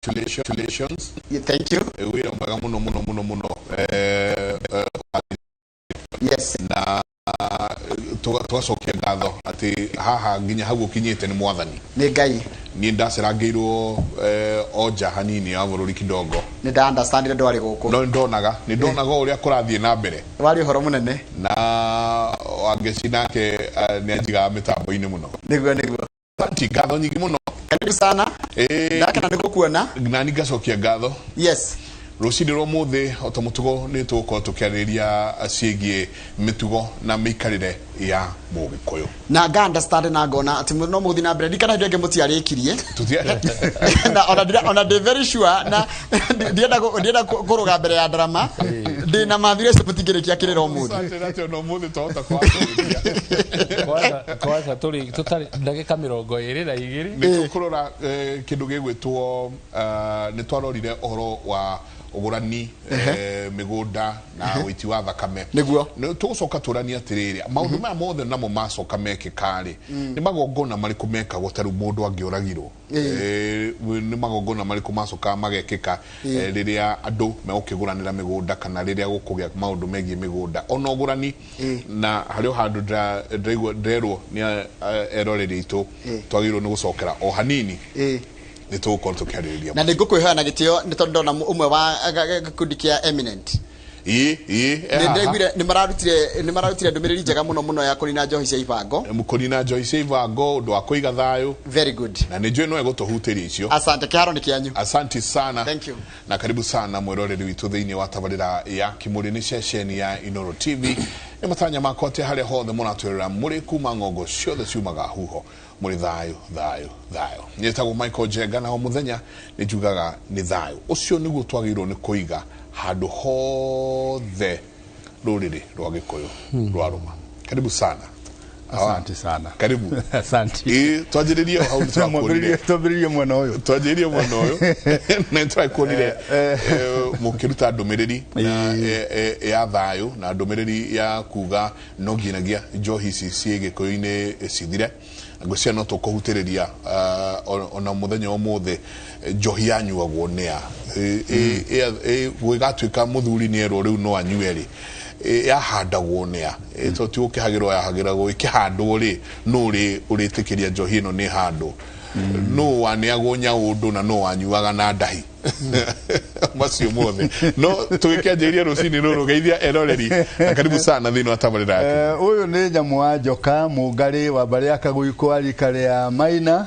Congratulations. Yeah, thank you. We are muno. Yes. Na twacokia ngatho ati haha nginya hau ukinyite ni mwathani Ni Ngai. Ni ndacirangirwo oja hanini ya bururi kidogo. Ni nda understand ndwari guku. No ndonaga uria kurathie na mbere. Wari horo munene. Na wangeci nake ni ajiga mitambo-ini muno. Niguo. Tanti ngatho nyingi muno. Karibu sana. Ndakena nigukuona. Na ningacokia ngatho. Yes. Rucini rwa muthi otamutugo ni tuko tukiariria ciigie mitugo na mikarire ya Mugikuyu. Na nga understand na ngona ati no muthi na mbere ndikana ndege mutiarikirie. Na ona de very sure na ndienda kuruga mbere ya drama. Ndi na mathire ciputigirikia kirira muthi. Ati no muthi tota kwa tutari ndagika 22 ni kurora kindu gigwitwo ni twarorire ohoro wa ugurani migunda na witi wa thakame niguo tugucoka turania atiriri maundu maya mothe namo macoka mekikari ni magongona mariku mekagwo taru mundu angiuragirwo ni magongona mariku macoka magekika riria andu megukiguranira migunda kana riria gukugia maundu megie migunda ona ugurani na hario handu nderwo ni eroreri itu twagirwo ni gucokera o hanini ni tuko tukiariria na nigukwihana na gitio ni tondu ndona umwe wa gikundi kia Eminent ni mararutire ndumiriri njega muno ya kurina njohi cia ibango mukurina njohi cia ibango ndu akuiga thayo. Very good. Na ni njui no egutuhutiria icio. Asante kiaro ni kianyu. Asante sana. Thank you. Na karibu sana mwiroreri witu thiini wa tabarira ya Kimuri ni session ya Inooro TV. Ni matanya makwa ati haria hothe muratwirira muri kuma ngongo ciothe ciumaga huho muri thayo. Nyetagwo Michael Jenga na o muthenya ni njugaga ni thayo. Ucio niguo twagirwo ni kuiga handu hothe ruriri rwa Gikuyu rwaruma. Karibu sana. Asante sana. Karibu. Asante. Twajiririe hau twakurire. Twajiririe mwana uyu. Twajiririe mwana uyu. Na twakurire mukiruta ndumiriri ya thayo na ndumiriri ya kuga no nginagia njohi ici cie Gikuyu-ini cithire. Ngwĩciria no tũkũhutĩrĩria ona mũthenya ũmũthĩ njohi yanyuagwo nĩa gwĩgatuĩka mũthuri nĩ erwo rĩu no anyue rĩ yahandagwo nĩa to ti ũkĩhagĩrwo yahagĩragwo ĩkĩhandwo rĩ no ũrĩtĩkĩria njohi ĩno nĩ handũ no waneagwo nyaũndũ na no wanyuaga na ndahi macio mothe no tũgĩkĩanjĩria rũcinĩ rũrũ geithia eroreri na karibu sana thĩinĩ wa tabarĩra yake. Ũyũ nĩ nyamũ wa njoka mũngarĩ wa mbarĩ ya Kagũikũ arika rĩa Maina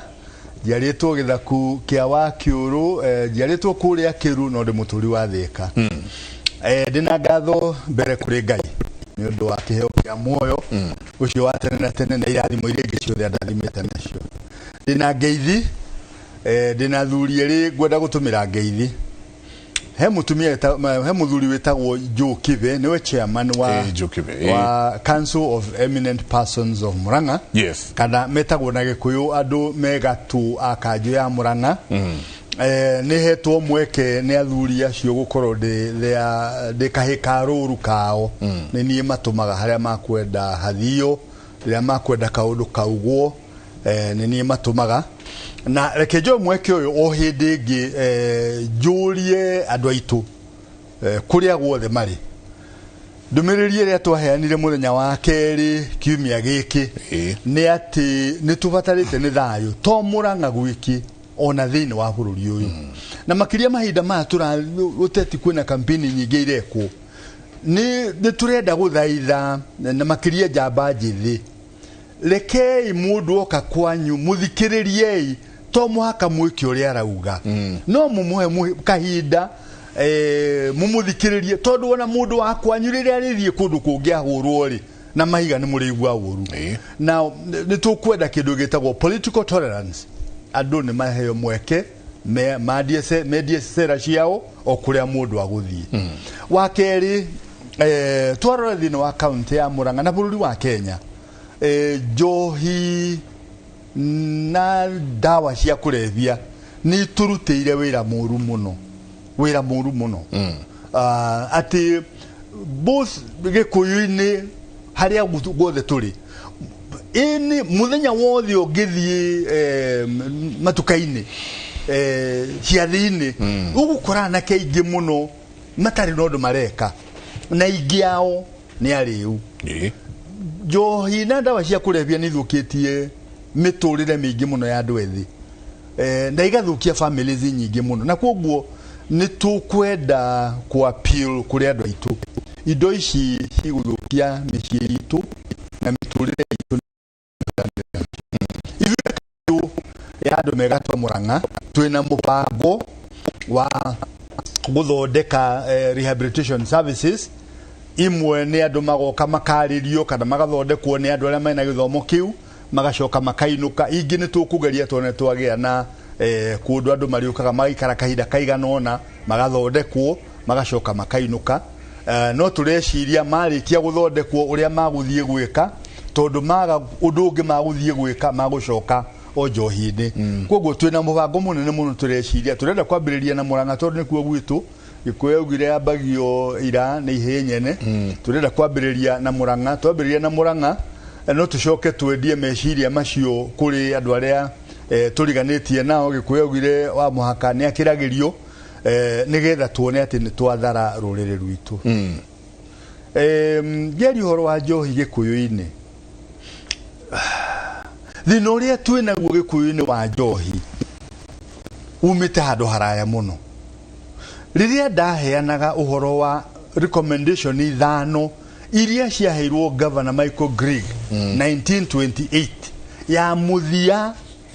njiarĩtwo gĩthaku kĩa wa Kĩũrũ njiarĩtwo kũrĩa Kĩru no ndĩ mũtũri wa Thĩka. Ndĩna ngatho mbere kũrĩ Ngai nĩ ũndũ wa kĩheo kĩa muoyo ũcio wa tene na tene na irathimo iria ingĩ ciothe ndathimĩte nacio. Ndĩna ngeithi ndĩna thuri ĩrĩ ngwenda gũtũmĩra ngeithi. He muthuri wĩtagwo Joe Kibe niwe chairman wa Council of Eminent Persons of Murang'a. Yes. Kana metagwo na Gĩkũyũ andũ megatu a kanjũ ya Murang'a. Nĩ hetwo mweke nĩ athuri acio gũkorwo ndĩ kahĩ ka rũru kao nĩ niĩ matũmaga harĩa makwenda hathio rĩrĩa makwenda kaũndũ kaugwo nĩ niĩ matũmaga na reke njoe mweke ũyũ o hĩndĩ ĩngĩ njũrie andũ aitũ kũrĩa guothe marĩ ndũmĩrĩri ĩrĩa twaheanire mũthenya wa kerĩ kiumia gĩkĩ nĩ atĩ nĩ tũbatarĩte nĩ thayũ to Murang'a gwiki ona thĩinĩ wa bũrũri ũyũ na makĩria mahinda maya tũteti kwĩna kampeni nyingĩ irekwo nĩ tũrenda gũthaitha na makĩria njamba njĩthĩ rekei mũndũ oka kwanyu mũthikĩrĩriei to mũhaka mwĩke ũrĩa arauga no mũmũhe kahinda mũmũthikĩrĩrie tondũ ona mũndũ wa kwanyu rĩrĩa arĩthiĩ kũndũ kũngĩ ahũrwo rĩ na mahiga nĩ mũrĩigua ũru na nĩ tũkwenda kĩndũ gĩtagwo political tolerance andũ nĩ maheo mweke mendie cera ciao o kũrĩa mũndũ agũthiĩ. Wa kerĩ twarora thĩinĩ wa kaunti ya Murang'a na bũrũri wa Kenya njohi na ndawa cia kũrebia nĩ turutĩire wĩra mũru mũno atĩ both Gĩkũyũ-inĩ harĩa guothe tũrĩ ini muthenya wothe ũngĩthiĩ matuka-inĩ ciathini ugukora na kaingi muno matari nondu mareka na ingiao ni ariu njohi na ndawa cia kurebia ni thukitie miturire mingi muno ya andu ethi na igathukia families nyingi muno na koguo ni tukwenda ku appeal kuri andu aitu indo ici ciguthukia micii itu na miturire itu ya andu megatwa Murang'a twina mubango wa guthondeka rehabilitation services imwe ni andu magoka makaririo kana magathondekwo ni andu aria mena githomo kiu magacoka makainuka ingi ni tukugeria tone twagia na kundu andu mariukaga magaikara kahinda kaiganona magathondekwo magacoka makainuka no tureciria marikia guthondekwo uria maguthie gwika tondu maga undu ungi maguthie gwika magucoka o njohi-ini koguo twina mubango munene muno tureciria turenda kwambiriria na Murang'a tondu nikuo gwitu Gikuyu augire ambagio ira ni ihenyene turenda kwambiriria na Murang'a twambiriria na Murang'a no tucoke twendie meciria macio kuri andu aria turiganitie nao Gikuyu augire wa muhaka ni akiragirio nigetha tuone ati ni twathara rurire rwitu geri horo wa njohi Gikuyu-ini thina uria twina guo Gikuyu-ini wa njohi umite handu haraya muno riria ndaheanaga uhoro wa recommendation ithano iria ciaheirwo governor Michael Grigg 1928 ya muthia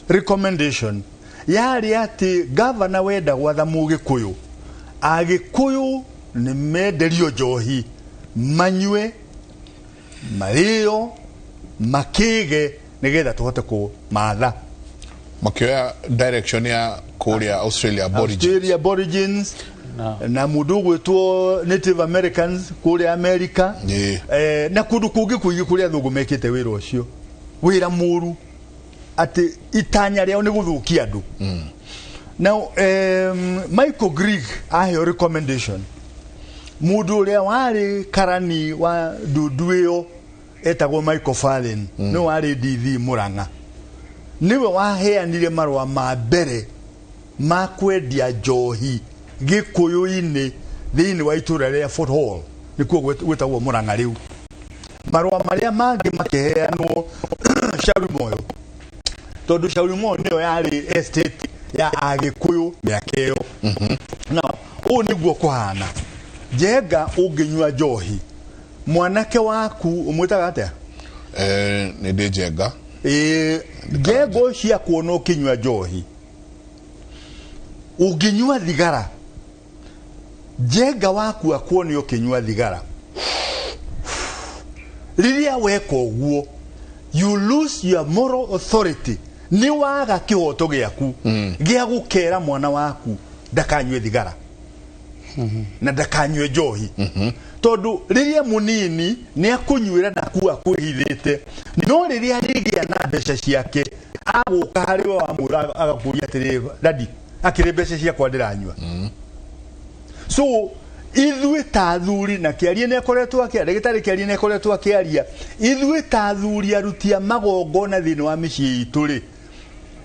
recommendation yari ati governor wenda gwatha Mugikuyu Agikuyu ni menderio njohi manywe mario makige nigetha tuhote ku matha makioya direction ya Korea Australia Aborigines na mundu gwitwo Native Americans Korea America na kundu kungi kuigi kuria thungu mekite wira ucio wira muru ati itanya riao ni guthukia andu now Michael Grigg aheo recommendation mundu uria wari karani wa nduduio etagwo Michael Fallen no wari DV Murang'a niwe waheanire marwa ma mbere ma kwendia njohi Gikuyu-ini thiini wa itura ria Fort Hall nikuo gwetagwo Murang'a riu marwa maria mangi makiheanwo Shauri Moyo tondu Shauri Moyo niyo yari estate ya Agikuyu miaka iyo no u niguo kuhana Njenga unginywa njohi mwanake waku umwitaga atia ni ndi Njenga Njenga cia kuona ukinywa njohi unginywa thigara Njenga waku akuone ukinywa thigara riria weka uguo you lose your moral authority ni waga kihoto giaku gia gukera mwana waku ndakanywe thigara na ndakanywe njohi tondu riria munini ni akunywira na ku akuhithite no riria rigia na mbeca ciake aguka hari wa mura agakuria atiri dadi akire mbeca ciakwa ndiranywa so ithui ta thuri na kiarie ne koretwo akiaria gitari kiarie ne koretwo akiaria ithui ta thuri arutia magongo na thini wa micii ituri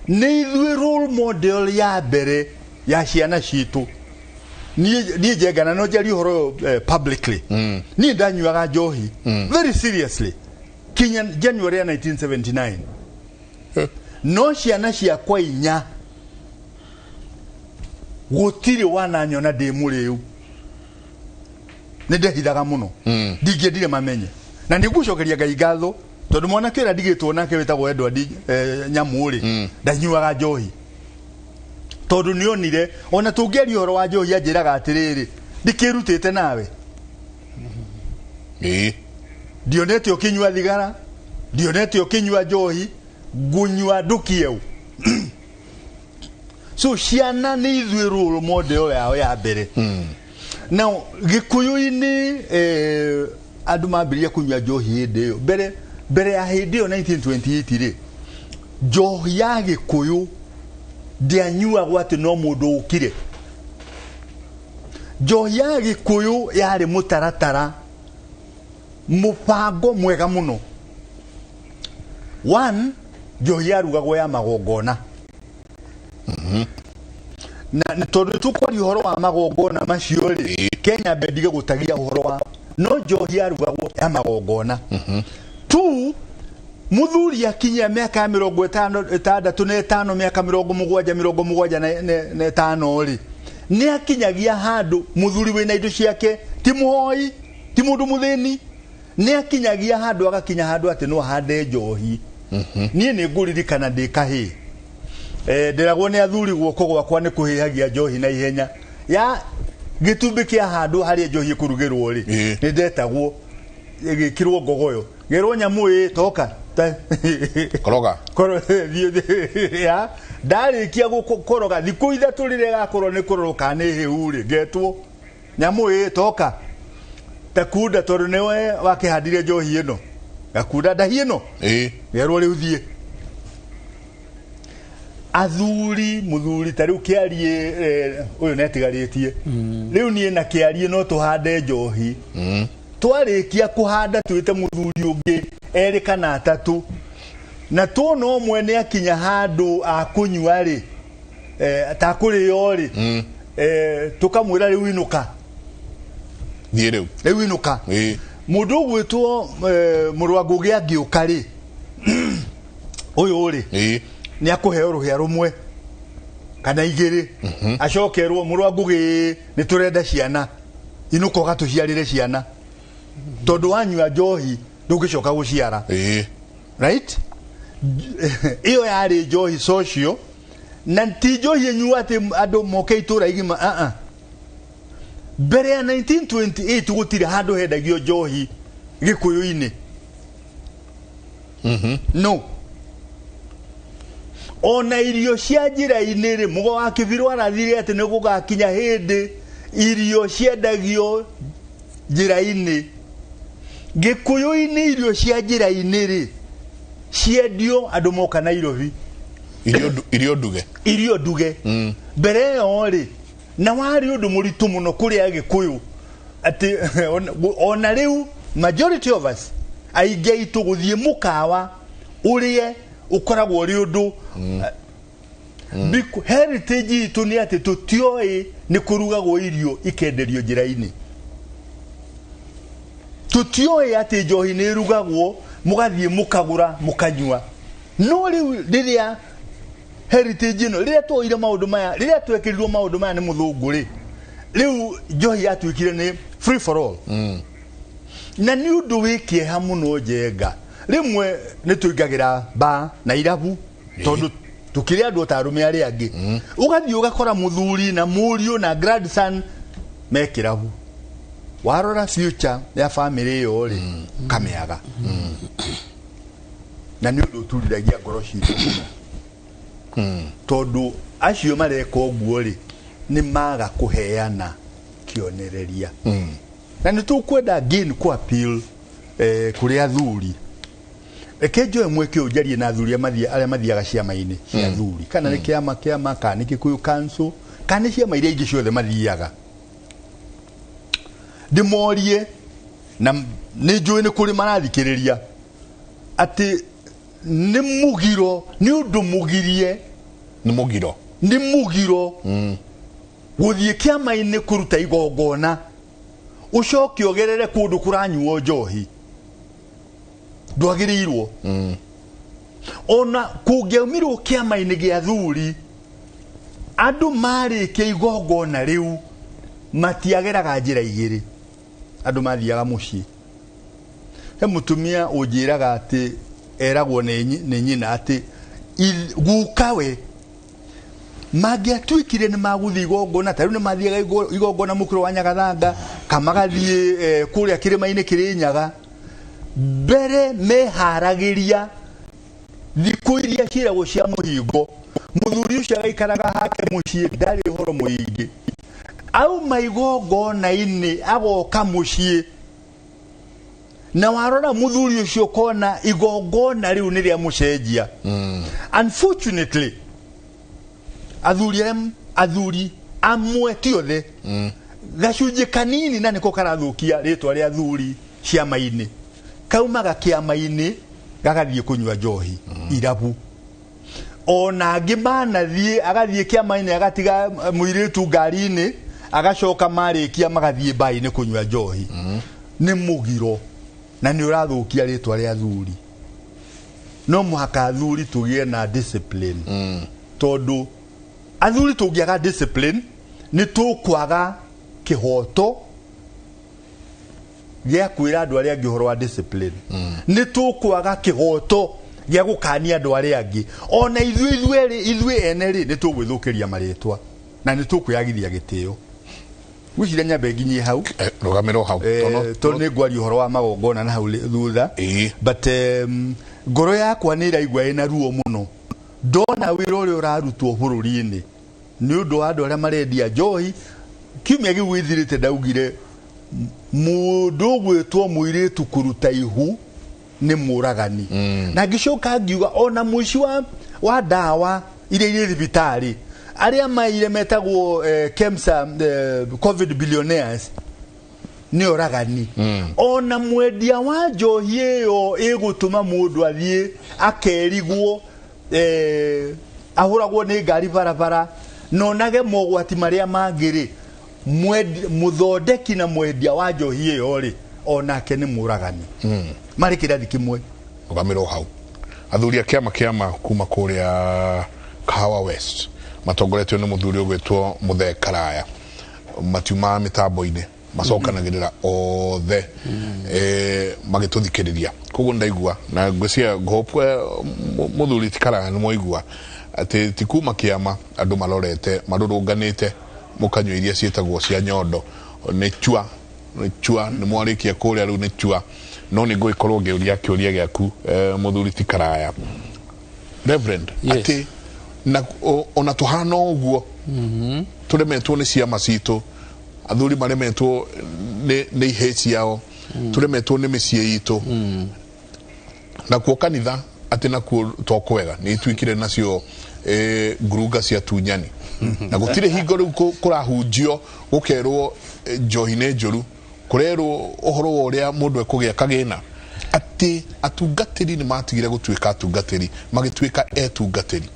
ni ithui role model ya mbere ya ciana citu ni Njengana no jari horo publicly ni ndanyuaga njohi very seriously kinya January 1979 no ciana cia kwa inya gutiri wana nyona de muriu ndehithaga muno ndingiendire mamenye na ndigucokeria Ngai ngatho tondu mwana kira ndigitwo nake wetagwo Edward Nyamuri ndanyuaga njohi tondu nionire ona tungeria horo wa njohi anjiraga atiriri ndikirutite nawe ndionete ukinywa thigara ndionete ukinywa njohi gunywa ndukieu so ciana ni ithui role model yao ya mbere now Gikuyu-ini andu mambiria kunywa njohi hindi iyo mbere ya hindi iyo 1928 ri njohi ya Gikuyu ndianyuagwo ati no mundu ukire njohi ya Gikuyu yari mutaratara mupango mwega muno one njohi yarugagwo ya magongona na tondu tukori horo wa magongona macio ri Kenya bendige gutagia horo wa no njohi arugagwo ya magongona tu muthuri akinya miaka 55 miaka 75 ri ni akinyagia handu muthuri wina indo ciake ti muhoi ti mundu muthini ni akinyagia handu agakinya handu ati no hande njohi nie ni nguririkana ndikahi ndiragwo ni athuri guoko gwakwa ni kuhihagia njohi na ihenya ya gitumbi kia handu hari njohi kurugirwo ri ni ndetagwo igikirwo ngogoyo gerwo nyamu toka koroga ya dari kia gukoroga thiku ithatu rire gakorwo ni kuroroka ni hiu ri getwo nyamu toka takunda tondu niwe wakihandire njohi ino gakunda ndahi ino gerwo ri uthie athuri muthuri tariu kiarie uyu netigaritie riu nie na kiarie no tuhande njohi twarikia kuhanda twite muthuri ungi eri kana atatu na tuona omwe ni akinya handu akunywa ri atakuri yori tukamwira riu inuka thie riu inuka mundu gwitwo murwangu gia ngiuka ri uyu ri ni akuheo ruhia rumwe kana igiri acokerwo murwangu gi ni turenda ciana inuka gatuciarire ciana tondu wanyua njohi ndugicoka guciara right iyo yari njohi social na ti njohi nyua ati andu moke itura igima mbere ya 1928 gutire handu hendagio njohi gikuyu-ini no ona irio cia njira-ini ri mugo wa Kibirũ arathire ati ni gugakinya hindi irio ciendagio njira-ini gikuyu-ini irio cia njira-ini ri ciendio andu moka Nairobi irio nduge mbere yo ri na wari undu muritu muno kuria gikuyu ati ona riu majority of us aige itu guthie mukawa urie ukoragwo ri undu heritage itu ni ati tutioi ni kurugagwo irio ikenderio njira-ini tutioi ati njohi ni rugagwo mugathie mukagura mukanywa no riria heritage no riria twoire maundu maya riria twekirirwo maundu maya ni muthungu ri riu njohi yatwikire ni free for all na ni undu wikie muno njenga rimwe ni tuingagira ba na irabu tondu tukiri andu otarume ari angi ugathie ugakora muthuri na muriu na grandson mekirabu warora future ya family yo ri kameaga na ni undu turiragia ngoro citu tondu acio mareka uguo ri ni maga kuheana kionereria na ni tukwenda again ku appeal kuri athuri ekejo emwe ki ujarie na athuri aria mathiaga ciama-ini cia athuri kana ni kiama kana ni Kikuyu Council kana ciama iria ingi ciothe mathiaga ndimorie na ni njui ni kuri marathikiriria ati ni mugiro ni undu mugirie ni mugiro guthie kiama-ini kuruta igongona ucoke ogerere kundu kuranyuo njohi ndwagirirwo ona kungeumirwo kiama-ini gia athuri andu marikia igongona riu matiageraga njira igiri andu mathiaga mucii he mutumia unjiraga ati eragwo ni nyina ati gukawe magiatwikire ni maguthi igongona tariu ni mathiaga igongona mukiro wa Nyagathanga kamagathie kuria kirima-ini Kirinyaga mbere meharagiria thiku iria ciragwo cia muhingo muthuri ucio agaikaraga hake mucii ndari horo muingi au maigongona-ini agoka mucii na warora muthuri ucio kona igongona riu ni ria mucenjia unfortunately athuri amwe tiothe gacunji kanini na niko karathukia ritwa ria athuri ciama-ini kaumaga kiama-ini gagathie kunywa njohi irabu ona ngimana thie agathie kiama-ini agatiga muiritu ngari-ini agacoka marikia magathie mbai-ini kunywa njohi ni mugiro na ni urathukia ritwa ria athuri no muhaka athuri tugie na discipline tondu athuri tungiaga discipline ni tukwaga kihoto gya kwira andu aria angi horo wa discipline ni tukwaga kihoto gya gukania andu aria angi ona ithuĩ ene ri ni tugwithukiria maritwa na ni tukwiyagithia gitio gwicire nyambe nginyi hau rugamiro hau to ni ngwari horo wa magongona na hau thutha but ngoro yakwa ni iraigua ina ruo muno ndona wira uria urarutwo bururi-ini ni undu wa andu aria marendia njohi kiumia giu withirite ndaugire mundu gwitwo muiritu kuruta ihu ni muragani na ngicoka ngiuga ona muici wa dawa iria thibitari aria maire metagwo KEMSA COVID billionaires ni oragani ona mwendia wa njohi iyo igutuma mundu athie akerigwo ahuragwo ni ngari barabara nonage mogwati maria mangiri muthondeki na mwendia wa njohi iyo ri onake ni muragani mari kirathi kimwe rugamiro hau athuri kiama kuma kuria Kahawa West matongoretio ni muthuri ugwitwo Muthe Karaya matiuma mitambo-ini macokanagirira othe magituthikiriria koguo ndaigua na ngwiciria hope muthuri ti Karaya ni moigua ati tikuma kiama andu malorete marurunganite mukanywa iria cietagwo cia nyondo ni chua ni mwarikia kuria riu ni chua no ni ngwikorwo ngiuria kiuria giaku muthuri ti Karaya Reverend ati na ona tuhana uguo turemetwo ni ciama citu athuri maremetwo ni iheci yao turemetwo ni micie itu na kuo kanitha ati na kuo tokwega ni twikire nacio nguruga cia tunyani na gutire hingo riu kurahunjio gukerwo njohi ne njuru kurerwo uhoro wa uria mundu ekugia kagina ati atungatiri ni matigire gutwika atungatiri magitwika etungatiri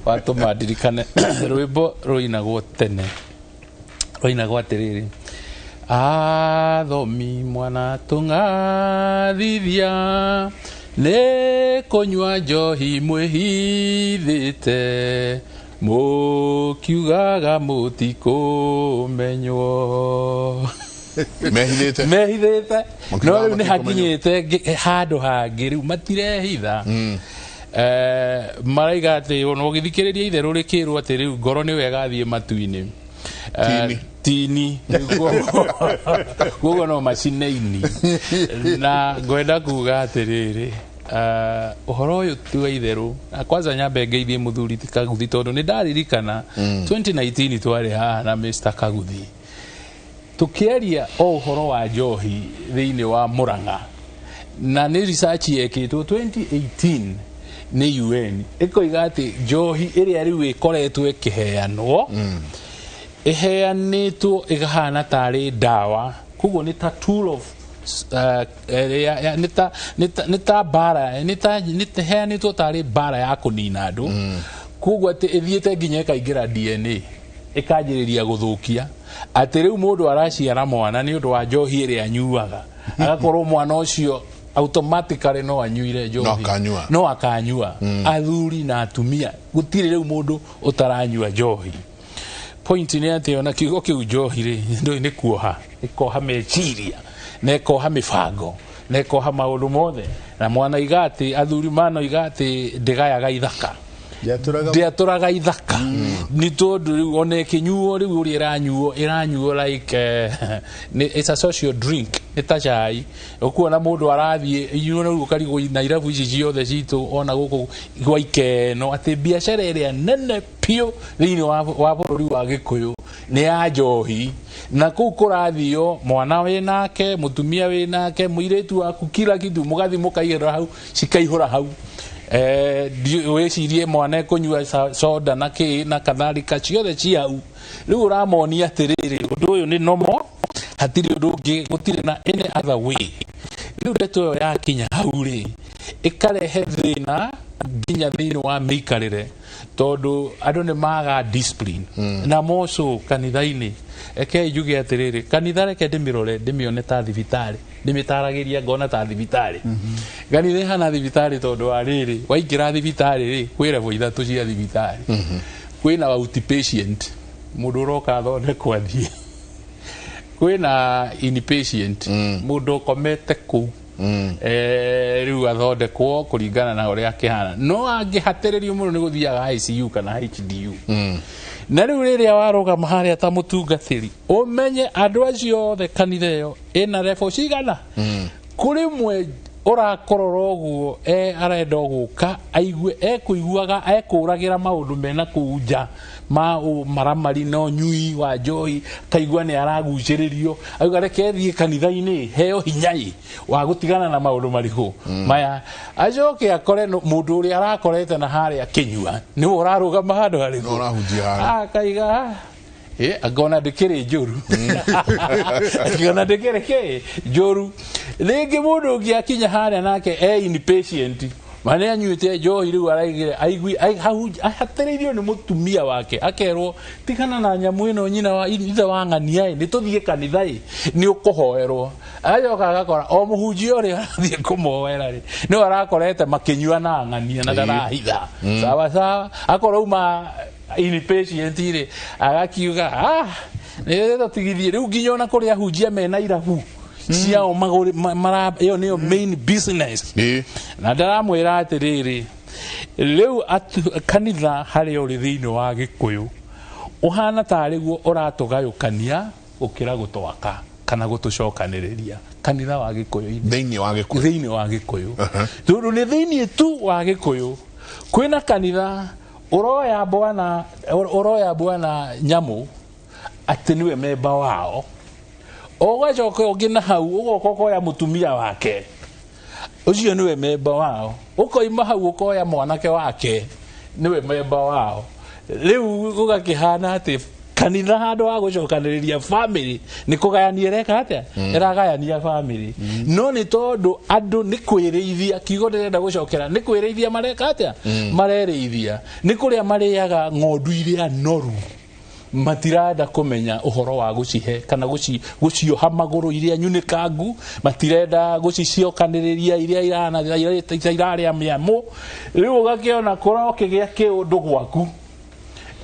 watu madirikane rwimbo ruinagwo tene ruinagwo atiriri athomi mwana tungathithia ne konywa njohi mwihithite mukiugaga mutikumenywo mehithite no riu ni hakinyite handu hangi riu matirehitha maraiga ati ono githikiriria itheru rikirwo ati riu ngoro ni wega thie matu-ini tini gugo no macine-ini na ngwenda kuga atiriri uhoro uyu ti wa itheru na kwanza nyambe ngeithie muthuri ti Kaguthi tondu ni ndaririkana 2019 twari haha na Mr Kaguthi tukiaria uhoro wa njohi thiini wa Murang'a na ni research yekitwo 2018 ni UN ikoiga ati njohi iria riu ikoretwo ikiheanwo iheanitwo igahana tari dawa kuguo ni ta tool of nita bara nita heanitwo tari bara ya kunina andu kuguo ati ithiete nginya ikaingira DNA ikanjiriria guthukia ati riu mundu araciara mwana ni undu wa njohi iria anyuaga agakorwo mwana ucio automatically no anyuire njohi no akanyua athuri na atumia gutire riu mundu utaranyua njohi point ni ati ona kiugo kiu njohi ri ndo ni kuoha ikoha meciria na ikoha mibango na ikoha maundu mothe na mwana igati athuri mano igati ndigayaga ithaka ndiaturaga ithaka ni tondu riu ona kinyuo riu uri iranyuo like it's a social drink eta chai ukuona mundu arathie inyuo riu karigo na irabu ici ciothe citu ona guku gwaikeno ati biashara iria nene pio thini wa bururi wa Gikuyu ni ya njohi na kuu kurathio mwana we nake mutumia we nake muiretu waku kila kitu mugathi mukaihura hau cikaihura hau wecirie mwana kunyua soda na ki na kadhalika ciothe ciau riu uramonia atiriri undu uyu ni nomo hatiri undu ungi gutire na any other way riu ndeto ya kinya hau ri ikarehe thina nginya thiini wa mikarire tondu andu ni maga discipline na moco kanitha-ini eke yuge atiriri kanitha reke ndimirore ndimione ta thibitari ndimitaragiria ngona ta thibitari kanitha hana thibitari tondu ariri waingira thibitari ri kwira bo ithatu cia thibitari kwina outpatient mundu roka thone kwathie kwina inpatient mundu komete ku riu athondekwo kuringana na uria kihana no angihatiririo muno ni guthiaga ICU kana HDU na riu riria warugama haria ta mutungatiri umenye andu acio othe kanitha iyo ina refo cigana kuri mwe urakorora uguo arenda guka aigue ekuiguaga ekuragira maundu mena kuja maramari no nyui wa njoi kaigua ni araguciririo auga reke thie kanitha-ini heo hinyai wa gutigana na maundu mariku maya ajoke akore mundu uri arakorete na haria kinyua ni urarugama handu hari no urahunjia akaiga agona ndikiri njuru agona ndikiri ke njuru ringi mundu ungi akinya haria nake inpatient mane anyuite njohi riu araigire aigui ahatiririo ni mutumia wake akerwo tigana na nyamu ino nyina wa ithe wa ng'ania ni tuthie kanitha ni ukuhoerwo ajoka agakora o muhunjia uri arathie kumoera ri ni arakorete makinyua na ng'ania na darahitha sawa sawa akorwo uma inpatient ri agakiuga ni tutigithie riu nginya na kuria hunjia mena irabu ciao maguri iyo niyo main business na ndaramwira atiriri riu kanitha hari uri thiini wa Gikuyu uhana tariguo uratugayukania gukira gutwaka kana gutucokaniriria kanitha wa Gikuyu thiini wa Gikuyu tondu ni thiini tu wa Gikuyu kwina kanitha uroya bwana nyamu ati niwe memba wao ogacoka ogina hau ugokoya mutumia wake ucio niwe memba wao ukoima hau ukoya mwanake wake niwe memba wao riu ugakihana ati kanitha handu wa gucokaniriria family ni kugayania reka atia iragayania family no ni tondu andu ni kwirithia kigo ndirenda gucokera ni kwirithia mareka atia marerithia ni kuria mariaga ng'ondu iria noru matirada kumenya uhoro wa gucihe kana gucioha maguru iria nyunikangu matirenda guciciokaniriria iria iraria miamu riu ugakiona kora ukigia kiundu gwaku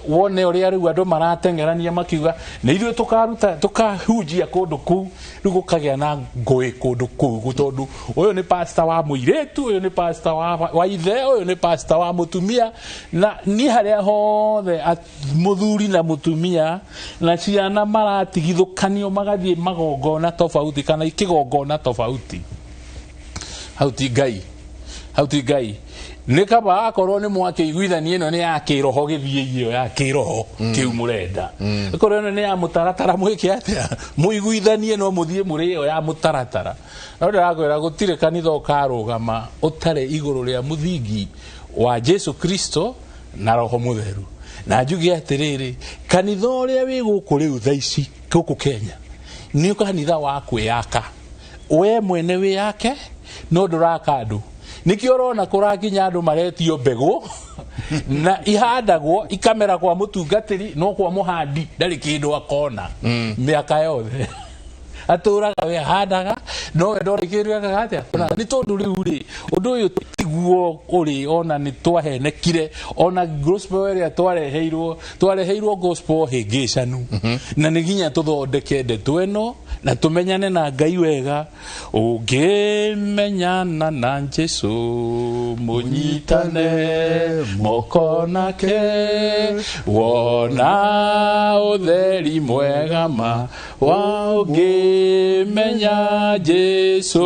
wone uria riu andu maratengerania makiuga na ithuĩ tukahunjia kundu kuu riu gukagia na ngui kundu kuu gutondu uyu ni pastor wa muiretu uyu ni pastor wa ithe uyu ni pastor wa mutumia na ni haria hothe muthuri na mutumia na ciana maratigithukanio magathie magongona tofauti kana ikigongona tofauti hauti ngai nikaba akorwo ni mwake iguithanie no ni ya kiroho githie iyo ya kiroho kiu murenda akorwo no ni ya mutaratara mwike atia muiguithanie no muthie muri iyo ya mutaratara no ndirakwira gutire kanitha ukarugama utare iguru ria muthingi wa Jesu Kristo na roho mutheru na njuge atiriri kanitha uria wi guku riu thaici guku Kenya ni kanitha wa kwiyaka we mwene wi yake no nduraka andu nikio rona kurakinya andu maretio mbegu na ihandagwo ikamera kwa mutungatiri no kwa muhandi ndari kindu akona miaka yothe aturaga we handaga no we ndori kindu akatia kuna ni tondu riu ri undu uyu tiguo uri ona ni twahenekire ona gospel area twareheirwo gospel hingicanu na niginya tuthondeke ndeto eno na tumenyane na Ngai wega ungimenyana na Jesu munyitane moko nake wona utheri mwega ma wa ungimenya Jesu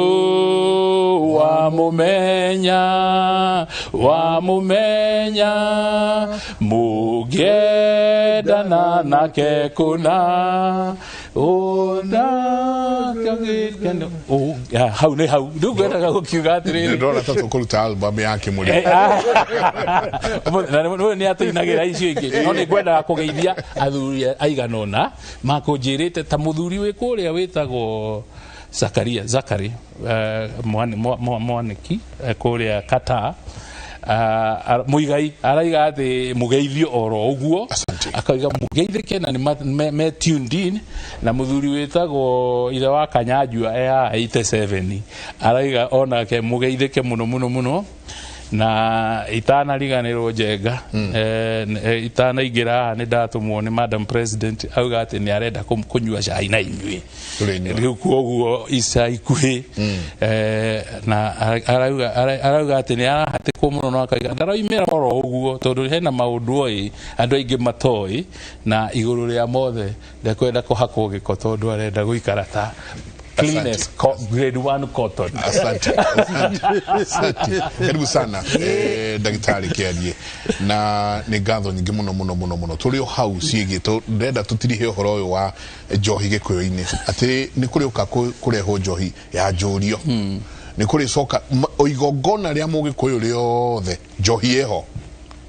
wamumenya mugendana nake kuna hau ni hau ndugwenda gukiuga atiriri ndona ta tukuruta album yake muri no ni atuinagira icio ingi no ni ngwenda kugeithia athuri aiganona makunjirite ta muthuri wi kuria witagwo Zakari mwaniki kuria Kata muigai araiga ati mugeithio oro uguo akaiga mugeithike na me tuned in na muthuri wetagwo ira wa Kanyajua 87 araiga ona ke mugeithike muno na itana riganirwo Njenga itana igira ni ndatumwo ni Madam President auga ati ni arenda kunyua cai na inyui riu kuoguo isa ikuhi na arauga ati ni arahate kumuno no akaiga ndaroimira oro uguo tondu hena maundu oi andu aingi matoi na iguru ria mothe ndakwenda kuhakwo giko tondu arenda guikara ta cleanest grade 1 cotton. Asante. Karibu sana Daktari Kiarie na ni ngatho nyingi muno turi o hau ciigito ndenda tutirihe horo uyu wa njohi gikuyu-ini ati ni kuri uka kureho njohi ya njurio ni kuri soka igongona ria mugikuyu riothe njohi eho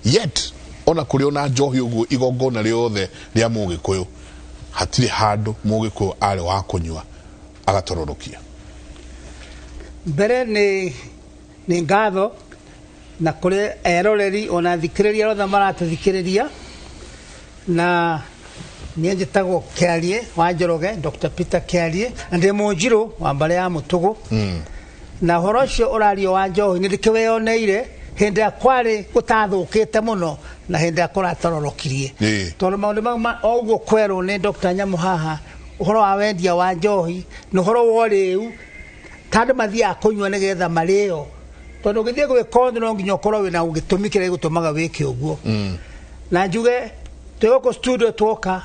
yet ona kuri ona njohi uguo igongona riothe ria mugikuyu hatiri handu mugikuyu ari wa kunyua agatororokia mbere ni ngatho na kuri eroreri ona thikiriria rothe maratuthikiriria na nie njitagwo Kiarie wa Njoroge Dr. Peter Kiarie ndi munjiru wa mbare ya Mutugu na horo cio urario wa njohi ndikiweyoneire hindi akwari gutathukite muno na hindi akuratororokirie tondu maundu ma oguo kweru ni Dr. Nyamuhaha uhoro wa wendia wa njohi no horo wa riu tandu mathia kunywa nigetha mario tondu githie gwikondo no nginya ukorwo wina ugitumikire gutumaga wiki uguo na njuge twiko studio twoka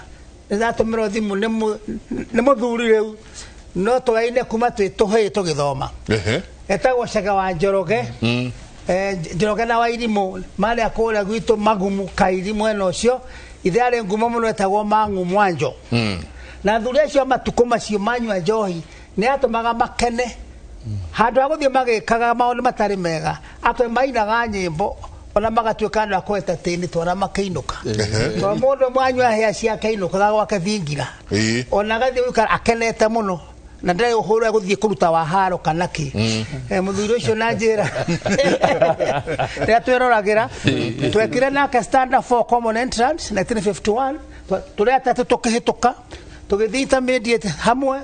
ndatũmĩra thimu nĩ mũthuri rĩu no twaine kuma twĩtũhĩ tũgĩthoma etagwo Chega wa Njoroge Njoroge na Wairimũ marĩa kũrĩa gwitũ Magumu Kairi mwena ũcio ithe arĩ ngumo mũno etagwo Mang'u Mwanjo na thuri acio matukũ macio manyua njohi nĩ atũmaga makene handũ ha gũthiĩ magĩkaga maũndũ matarĩ mega atwe mainaga nyĩmbo ona magatuĩka andũ a kũentatĩni twara makĩinũka to mũndũ mwanyua hĩa ciake ainũkaga gwake thingira ona gathiĩ gũikara akenete mũno na ndarĩ ũhũro gũthiĩ kũruta waharo kana kĩ mũthuri ũcio na njĩra rĩrĩa twĩroragĩra twekire nake standard for common entrance 1951 tũrĩa atatũ tũkĩhĩtũka tugĩthiĩ intermediate hamwe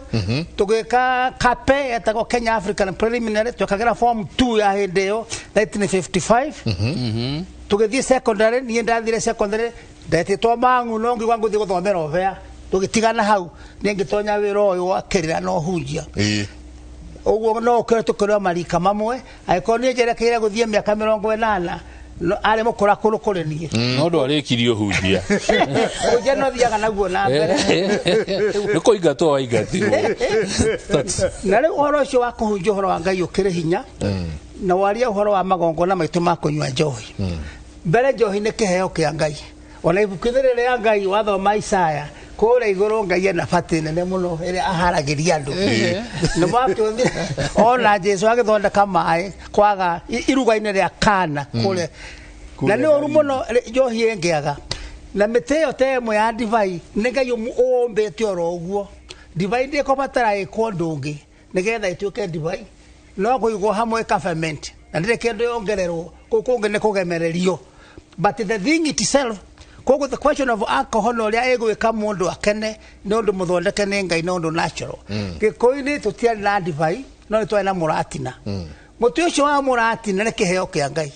tugĩka kape etagwo Kenya African Preliminary twekagĩra form 2 ya hĩndĩ ĩyo 1955 tugĩthiĩ secondary niĩ ndathire secondary ndetĩtwo Mang'u no ngĩigua ngũthiĩ gũthomera Ovea tũgĩtigana hau niĩ ngĩtonya wĩra ũyũ wa kĩrĩra no hunjia ũguo no ũkĩre tũkĩrĩo marika mamwe agĩkorwo niĩ njerekeire gũthiĩ mĩaka 80 no ari mukora kuru kuri nie no ndo arikirio hunjia uje no thiaga naguo na mbere niko igato waigati na rĩu ũhoro ũcio wa kũhunjia ũhoro wa Ngai ũkĩrĩ hinya na waria ũhoro wa magongona maitũ ma kũnyua njohi mbere njohi nĩ kĩheo kĩa Ngai ona ibuku-inĩ rĩrĩa Ngai wathoma Isaya kũrĩa igũrũ Ngai ena bati nene mũno ĩrĩa aharagĩria andũ nĩ makĩothi ona Jesũ agĩthondeka maĩ kwaga iruga-inĩ rĩa Kana kũrĩa na nĩ ũru mũno njohi ĩngĩaga na mĩtĩ ĩyo ta ĩmwe ya ndivai nĩ Ngai ũmbĩte oro ũguo ndivai ndĩkũbatara ĩkwo ũndũ ũngĩ nĩgetha ĩtuĩke ndivai no kũigwo hamwe ferment na ndĩrĩ kĩndũ yongererwo kũngĩ nĩ kũgemererio but the thing itself koguo the question of alcohol no ria egwika mundu akene ni undu muthondeke ni Ngai no undu natural gikuyu-ini tutiari na divai no twari na muratina muti ucio wa muratina ni kiheo kia Ngai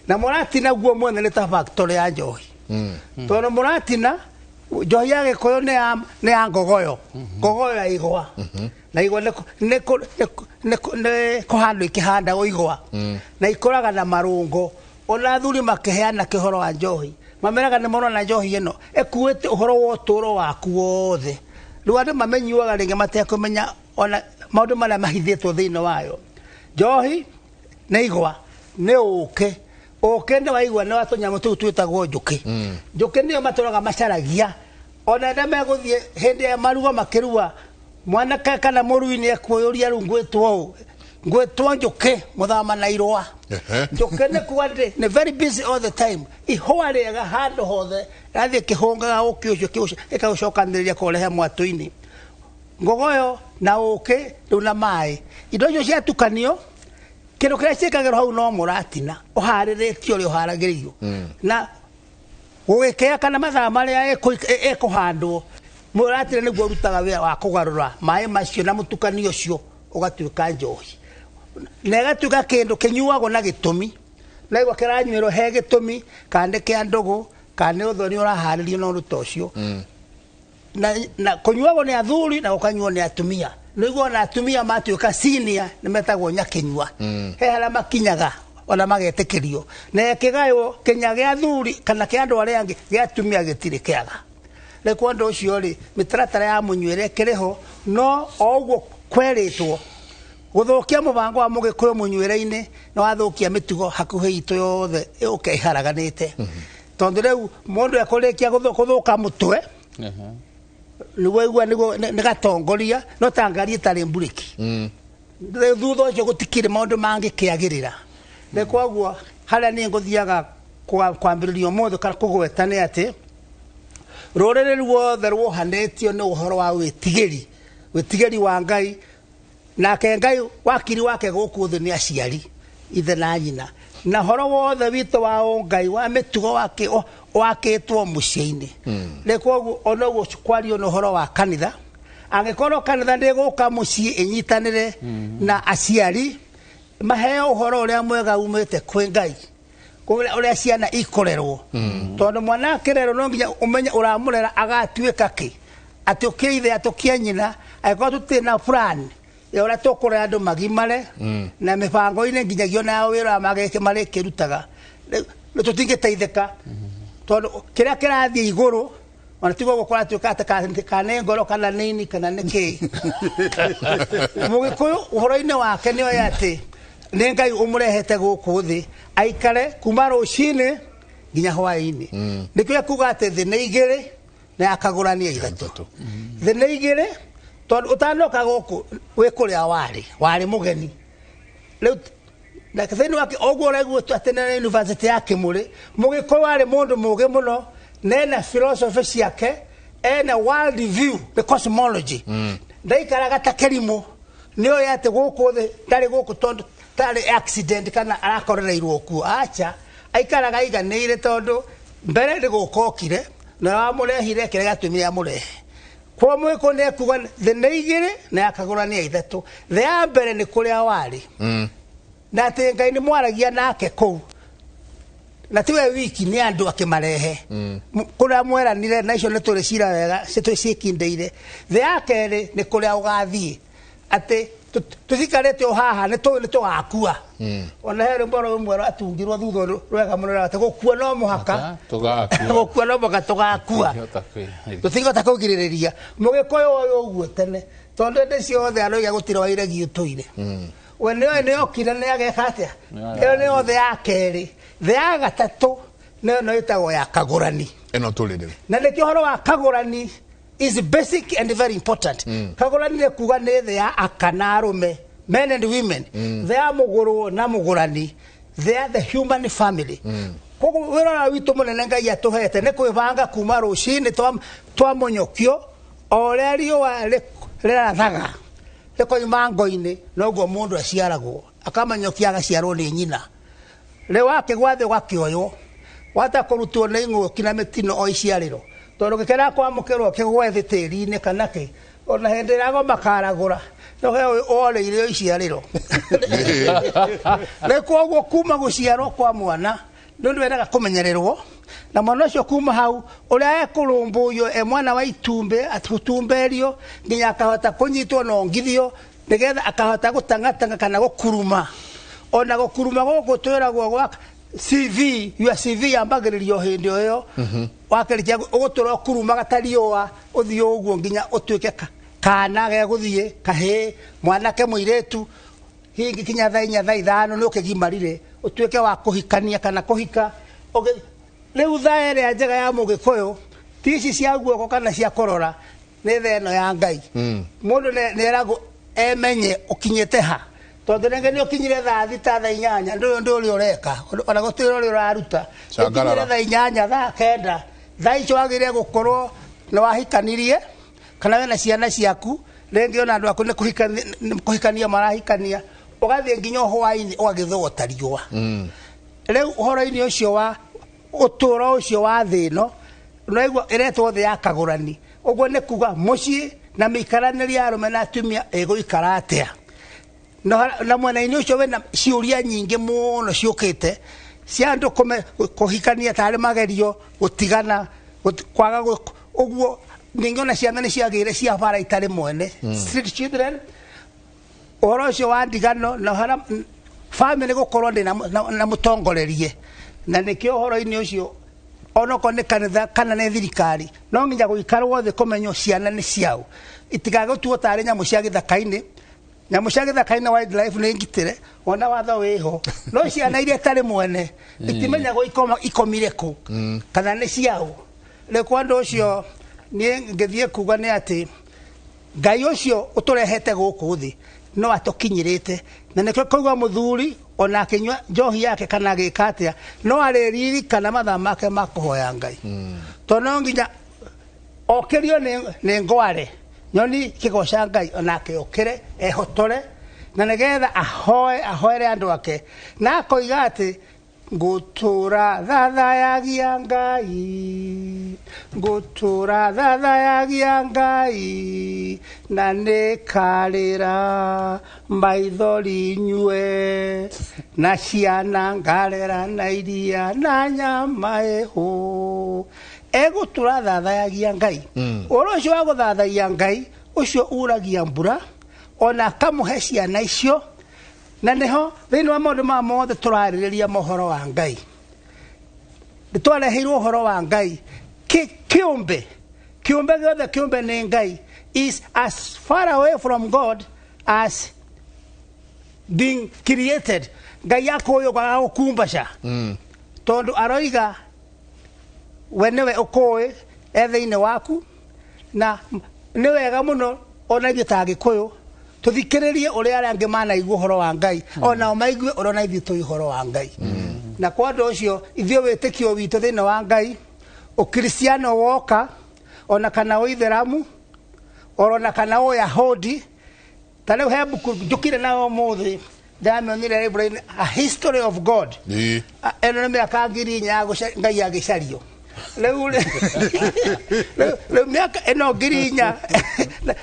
na muratina guo mwene ni ta factory ya njohi tondu muratina njohi ya gikuyu ni ya ngogoyo ngogoyo ya igwa na igwa ne kuhandu ikihanda igwa na ikuraga na marungo ona thuri makiheana kihoro wa njohi mameraga nĩ mona na njohi ĩno ekuĩte ũhoro wa ũtũũro waku wothe rĩu andũ mamenyuaga rĩngĩ matekũmenya ona maũndũ marĩa mahithĩtwo thĩinĩ wayo njohi nĩ igwa nĩ ũũkĩ ũũkĩ nĩ waigua nĩ wa tũnyamũ tũu twĩtagwo njũkĩ njũkĩ nĩyo matũraga macaragia ona rĩrĩa megũthiĩ hĩndĩ ya maruga makĩrua mwanake kana mũrui nĩ ekuoyũria rĩu ngwĩtwo ũũ ngwĩtwo njũkĩ mũthama na irũa njũkĩ nĩ kuga nĩ very busy all the time ihũa rĩega handũ hothe rathiĩ kĩhũngaga ũkĩ ũcio ĩkagũcokanĩrĩria kũrehe mwatũ-inĩ ngogoyo na ũkĩ rĩu na maĩ indo icio ciatukanio kĩndũ kĩrĩa ciĩkagĩrwo hau no mũratina ũharĩrĩtio ũrĩa ũharagĩrĩirio na gũgĩkea kana mathaa marĩa ekũhandwo mũratina nĩguo ũrutaga wĩra wa kũgarũra maĩ macio na mũtukanio ũcio ũgatuĩka njohi na ĩgatuĩka kĩndũ kĩnyuagwo na gĩtũmi na igua kĩranyuĩrwo he gĩtũmi kana kĩa ndũgũ kana ũthoni ũraharĩrio na ũndũ ta ũcio na kũnyuagwo nĩ athuri na gũkanyuo nĩ atumia nĩguo na atumia matuĩka senior nĩ metagwo nyakĩnyua he harĩa makinyaga ona magetĩkĩrio na kĩgayo Kenya gĩa athuri kana kĩa andũ arĩa angĩ gĩa atumia gĩtirĩ kĩaga rĩu kwa ũndũ ũcio rĩ mĩtaratara ya mũnyuĩre kĩrĩho no o ũguo kwerĩtwo gũthũkia mũbango wa mũgĩkũyũ mũnyuĩre-inĩ na wathũkia mĩtugo hakuhĩ itũ yothe ũkeharaganĩte tondũ rĩu mũndũ ekũrĩkia gũthũka mũtwe nĩguo igua nĩ gatongoria no ta ngari ĩtarĩ mburĩki thutha ũcio gũtikĩrĩ maũndũ mangĩkĩagĩrĩra rĩu koguo harĩa niĩ ngũthiaga kwambĩrĩria ũmũthĩ kana kũgweta nĩ atĩ rũrĩrĩ ruothe ruohanĩtio nĩ ũhoro wa wĩtigĩri wa Ngai nake Ngai wakiri wake gũkũ thĩ nĩ aciari ithe na nyina na horo wothe witũ wa Ngai wa mĩtugo wake wakĩtwo mũciĩ-inĩ rĩu koguo ona ũguo kwario nĩ ũhoro wa kanitha angĩkorwo kanitha ndĩgũka mũciĩ ĩnyitanĩre na aciari maheo ũhoro ũrĩa mwega umĩte kwĩ Ngai ũrĩa ciana ikũrerwo tondũ mwana akĩrerwo no nginya ũmenye ũramũrera agatuĩka kĩ atĩ ũkĩithe atũkia nyina angĩkorwo tũtirĩ na plan ya ũrĩa tũkũrera andũ magimare na mĩbango-inĩ nginyagia ona wĩra mageke marĩkĩrutaga tũtingĩteithĩka tondũ kĩrĩa kĩrathiĩ igũrũ ona tiguo gũkora tuĩka atĩ kana nĩ ngoro kana nini kana nĩ kĩ mũgĩkũyũ ũhoro-inĩ wake nĩoĩ atĩ nĩ Ngai ũmũrehete gũkũ thĩ aikare kuma rũcinĩ nginya hwaĩ-inĩ nĩkĩo kuga atĩ thĩ nĩ igĩrĩ na akagũrania ithatũ thĩ nĩ igĩrĩ tondũ ũtanoka gũkũ wĩ kũrĩa warĩ mũgeni rĩu na thĩinĩ wake ũguo ũraigua atĩ nĩ yunivasĩtĩ ya Kĩmũrĩ mũgĩkũyũ warĩ mũndũ mũgĩ mũno na ena philosophy ciake ena world view the cosmology ndaikaraga ta kĩrimũ nĩoĩ atĩ gũkũ thĩ ndarĩ gũkũ tondũ tarĩ accident kana arakorereirwo kuo acha aikaraga aiganĩire tondũ mbere nĩ gũkokire na wamũrehire kĩrĩa gatũmire amũrehe kwa mwĩkũ nĩ kuga thĩ nĩ igĩrĩ na akagũrania ithatũ thĩ ya mbere nĩ kũrĩa warĩ na atĩ Ngai nĩ mwaragia nake kũu na tiwe wiki nĩ andũ akĩmarehe kũrĩa mweranire na icio nĩ tũrĩ cira wega ciĩkindĩire thĩ ya kerĩ nĩ kũrĩa ũgathiĩ atĩ tũtikarĩte o haha nĩ tũgakua ona he rwĩmbo rũmwe rwatungirwo thutha rwega mũno atĩ gũkua no mũhaka gũkua no mũhaka tũgakua tũtingĩhota kũgirĩrĩria mũgĩkũyũ ũyũ ũguo tene tondũ hĩndĩ ciothe arauga gũtirĩ wairegi ũtũire we nĩokire nĩ ageka atĩa ĩyo nĩyo thĩ ya kerĩ thĩ ya gatatũ nĩyo ĩtagwo ya kagũrani ĩno tũrĩrĩ na nĩkĩo ũhoro wa kagũrani is basic and very important kagũrani nĩ kuga nĩ thĩ ya aka na arũme men and women thĩ ya mũgũrwo na mũgũrani thĩ ya the human family koguo wĩra witũ mũnene Ngai atũhete nĩ kwĩbanga kuma rũcinĩ twamũnyokio o ũrĩa riũa rĩrathaga rĩkoima ngo-inĩ noguo mũndũ aciaragwo akamanyokia agaciarwo nĩ nyina rĩu wakĩgwa thĩ ũgakĩoywo wata kũrutwo nĩ ing'ũki na mĩtino o iciarĩro tondũ gĩkĩra kwamũkĩrwo kĩgwe thĩ tĩri-inĩ kana kĩ ona hĩndĩ ĩrĩa agomba karagũra no orĩire iciarĩro rĩu koguo kuma gũciarwo kwa mwana nĩ wendaga kũmenyererwo na mwana ũcio kuma hau ũrĩa ekũrũmbũiyo mwana wa itumbĩ atutumberio nginya akahota kũnyitwo na ongithio nĩgetha akahota gũtangatanga kana gũkuruma ona gũkuruma gũkũ twĩragwo gwaka your CV yambagĩrĩrio hĩndĩ o ĩyo wakĩrĩkia ũgũtũra kuruma gatariũa ũthiĩ ũguo nginya ũtuĩke kana ge gũthiĩ kahĩ mwanake mũirĩtu hingi kinya thaa 5 nĩ ũkĩgimarire ũtuĩke wa kũhikania kana kũhika rĩu thaa ĩrĩa njega ya mũgĩkũyũ ti ici cia guoko kana cia kũrora nĩ thaa ĩno ya Ngai mũndũ nĩ eragwo emenye ũkinyĩte ha tondũ nĩ ũkinyire thaa 6 thaa 8 ndũrĩ ũrĩa ũreka ona gũtirĩ ũrĩa ũraruta ũkinyire thaa 8 thaa 9 thaa icio wagĩrĩire gũkorwo nĩ wahikanirie kana wena ciana ciaku rĩngĩ ona andũ aku nĩ kũhikania marahikania ugathie nginya hwaini ugagithogota riua riu horo-ini ucio wa uturo ucio wa thino noigua iretwo thi ya kagurani uguo ni kuga mucii na mikaraniri ya arume na atumia iguikara atia na mwena-ini ucio wina ciuria nyingi muno ciukite cia andu kuhikania tari magerio gutigana kwaga uguo ningiona ciana ni ciagire cia bara itari mwene street children uhoro ucio wa ndigano na hara family gukorwo na mutongorerie na nikio uhoro-ini ucio onoko ni kanitha kana ni thirikari no nginya guikarwo thi kumenyo ciana ni ciao itigagutwo tari nyamu cia githaka-ini nyamu cia githaka-ini wildlife ni ngitire ona watho wiho no ciana iria tari mwene itimenyagwo ikomire ku kana ni ciao rĩu andu ucio ni ngithie kuga ni ati Ngai ucio uturehete gũkũ thi no atukinyirite na nikio kuga muthuri ona akinywa njohi yake kana agikatia no aririri kana mathaa make makuhoya Ngai tono nginya okerio ni ngware nyoni kigoca Ngai ona akiokere ehotore na nigetha ahoere andu ake na akoiga ati ngutura thathayagia Ngai ngutura thathayagia Ngai na nikarira maithori nyue na ciana ngarera na iria na nyama ehu egutura thathayagia Ngai oro ucio wa guthathaia Ngai ucio uragia mbura ona kamuhe ciana icio na neho thini wa maundu ma mothe turaririria mohoro wa Ngai nitwareheirwo uhoro wa Ngai kiumbe giothe kiumbe ni Ngai is as far away from God as being created Ngai akoyo kwa gukumbaca tondu aroiga wenewe ukoe ethe-ini waku na ni wega muno ona ithuĩ ta Gĩkũyũ tuthikiririe uria arangi manaigua uhoro wa Ngai ona maigue urona ithuĩ tũi uhoro wa Ngai na kwa ndu ucio ithuĩ wĩtĩkio witũ thĩinĩ wa Ngai ukristiano woka ona kana uitheramu ona kana uyahudi tano he buku njukire nayo muthi ndamionire Ibrahim a history of God eno me akangiri nyago Ngai agicario rĩu miaka eno ngirinya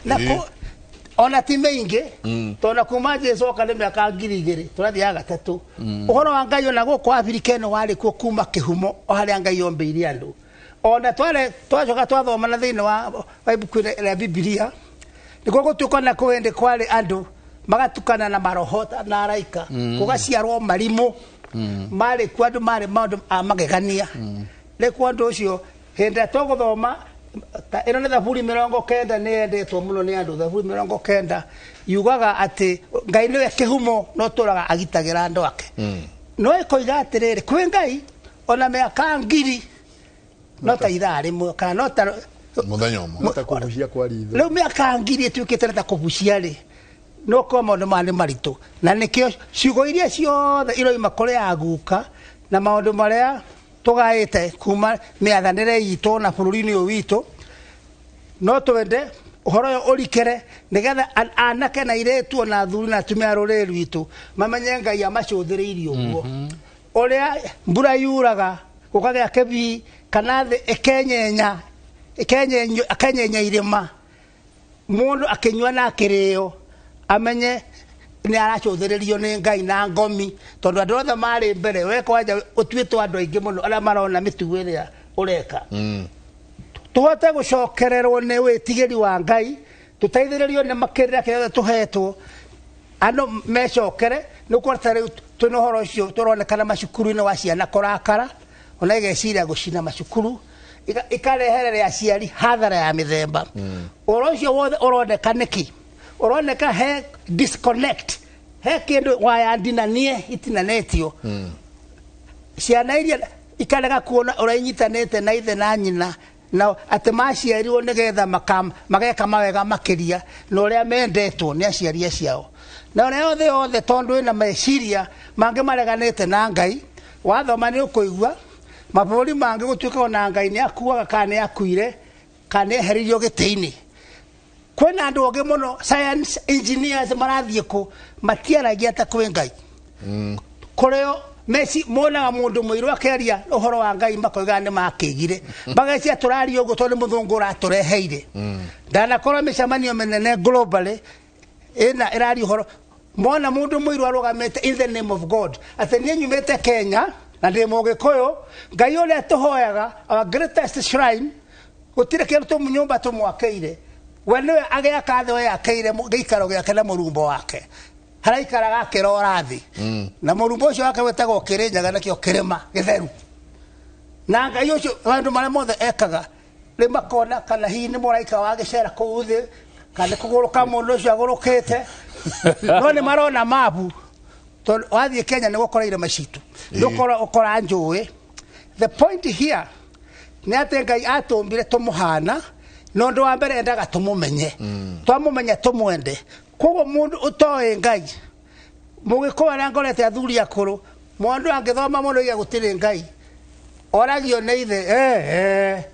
na ona ti maingi tona kuma Jesu okane miaka ngiri turathiaga gatatu uhoro wa Ngai ona guko Afrika eno wari kuo kuma kihumo o haria Ngai ombeire andu ona twacoka twathoma na thĩinĩ wa ibuku rĩa Biblia nikuo gutuĩka na kwende kwari andu magatukana na maroho na araika kugaciarwo marimu mari kwandu mari maundu amagegania rĩu andu ucio hĩndĩ tũgũthoma ĩno nĩ Thaburi 90 nĩ yendetwo mũno nĩ andũ Thaburi 90 yugaga atĩ Ngai nĩwe kĩhumo no tũraga agitagĩra andũ ake no ĩkoiga atĩrĩrĩ kwĩ Ngai ona mĩaka ngiri no ta ithaa rĩmwe kana no ta muthenya ũmwe ta kubucia kwa ritho rĩu mĩaka ngiri ĩtuĩkĩte ta kubucia rĩ no kwa maũndũ mani maritũ na nĩkĩo ciugo iria ciothe iroima kũrĩ aguka na maũndũ marĩa tugaite kuma miathanire yito na bururi-ini uyu witu no twende uhoro uyu urikere nigetha anake na iretu na athuri na atumia rũrĩrĩ rwitũ mamenye Ngai amacuthĩrĩirie ũguo uria mbura yuraga gũkagĩa kĩbii kana thĩ ĩkenyenya irĩma mũndũ akĩnyua na akĩrĩo amenye ni aracuthĩrĩrio ni Ngai na ngomi tondu andu othe mari mbere we kwanja utuĩtwo andu aingĩ mũno arĩa marona mĩtugo ĩrĩa ũreka tuhote gucokererwo ni wĩtigĩri wa Ngai tuteithĩrĩrio ni makĩrĩra kĩothe tuhetwo andu mecokere nĩkuona rĩu twĩna ũhoro ũcio tũronekana macukuru-inĩ wa ciana kũrakara ona igeciria gũcina macukuru ikareherera aciari hathara ya mĩthemba ũhoro ũcio wothe ũroneka nĩkĩ uroneka he disconnect he kindu wayandinanie itinanetio ciana iria ikarega kuona ũrainyitanĩte na ithe na nyina na atĩ maciarirwo nĩgetha mageka mawega makĩria na ũrĩa mendetwo nĩ aciari aciao na ũrĩa yothe tondũ ĩna meciria mangĩ mareganĩte na Ngai wathoma nĩ ũkũigua mabũrũri mangĩ gũtuĩka ona Ngai nĩ akuaga kana nĩ akuire kana nĩ eheririo gĩtĩ-inĩ kwena andu oge muno science engineers marathie ku matiaragia ta kwe ngai koreo mesi mona mundu muiru akeria uhoro wa ngai makoiga ni makigire bagacia turari ugo tondu muthungu ratureheire ndana korwo micemanio menene globally ina irari uhoro mona mundu muiru arugamite in the name of God ate ni nyumete Kenya na ndi mugikuyu ngai ule tuhoyaga our greatest shrine gutire kindu tumunyumba tumwakeire wenwe agya katho yakeire giikaro giake na murumbo wake haraikaraga kirora thi na murumbo ucio wake wetagwo kirinyaga nakio kirima githeru na ngai ucio andu mara mothe ekaga rimba kona kana hi ni muraika wa gicera kuuthi kana kuguruka mundu ucio agurukite no ni marona mabu to wathi Kenya ni gukoreire macitu ukora njui the point here ni ate ngai atumbire tumuhana no ndo wa mbere endaga tumumenye twamumenya tumwende kogo mundu utoe ngai mugiko ara ngorete athuri akuru mundu angithoma mundu ya gutire ngai oragio ne ithe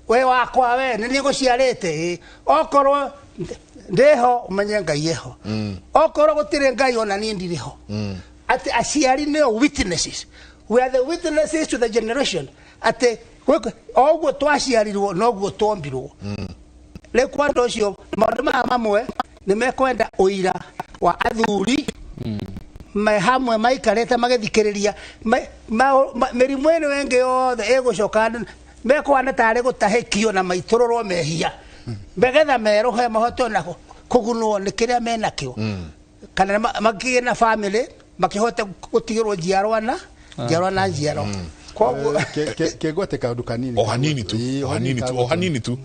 we wakwa we ni guciarite okorwo ndeho umenye ngai yeho okorwo gutire ngai ona ni ndiriho ati aciari ne witnesses we are the witnesses to the generation ati ogwo twaciarirwo nogwo tombirwo le kwando cio maundu mamwe ni mekwenda uira wa athuri me hamwe maikarete magethikiriria mirimu eno wenge yothe egucokana mekwana tare gutahekio na maitururwo mehia begetha merohe mahoto na kugunwo ni kiria menakio kana makiye na family makihota gutigirwo njiarwa na kegote kaundu kanini ohanini tu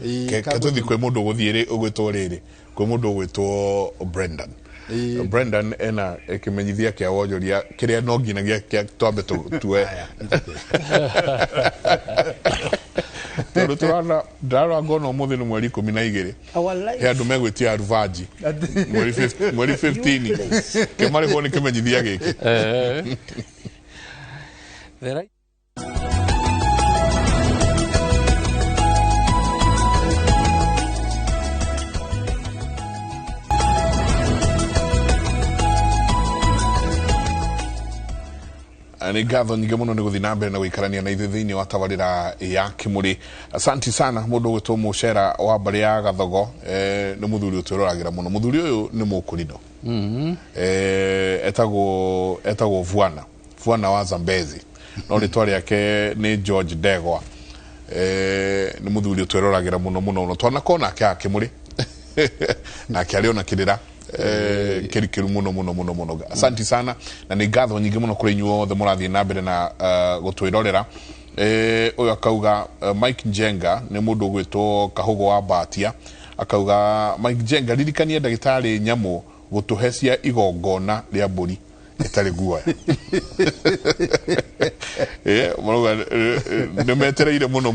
ketuthi kwe mundu guthiire ugwitwo riri kwe mundu ugwitwo Brendan Brendan ena kimenyithia kia wonjoria kiria no nginagia twambe tuwe tondu turana ndara ngono muthi ni mweri 12 he andu megwitia aruvaji mweri 15 kemari hone kimenyithia giki ni gatho nyingi muno ni guthi na mbere na guikarania na ithiini wa tabarira ya Kimuri. Asanti sana mundu gwitwo Mucera wa mbari ya Gathogo ni muthuri utwiroragira muno. Muthuri uyu ni mukurino etagwo Vuana wa Zambezi no ritwari yake ni George Degwa ni muthuri utwiroragira muno twana kona kya Kimuri na kiariona kidira kirikiru muno. Asanti sana na ni gatho nyingi muno kuri nyuo the murathi na mbere na gutwirorera uyu akauga Mike Njenga ni mundu gwitwo Kahugo wa Batia akauga Mike Njenga ririkanie ndagitari nyamu gutuhecia igongona ria mburi itari guoya muruga ne metereire muno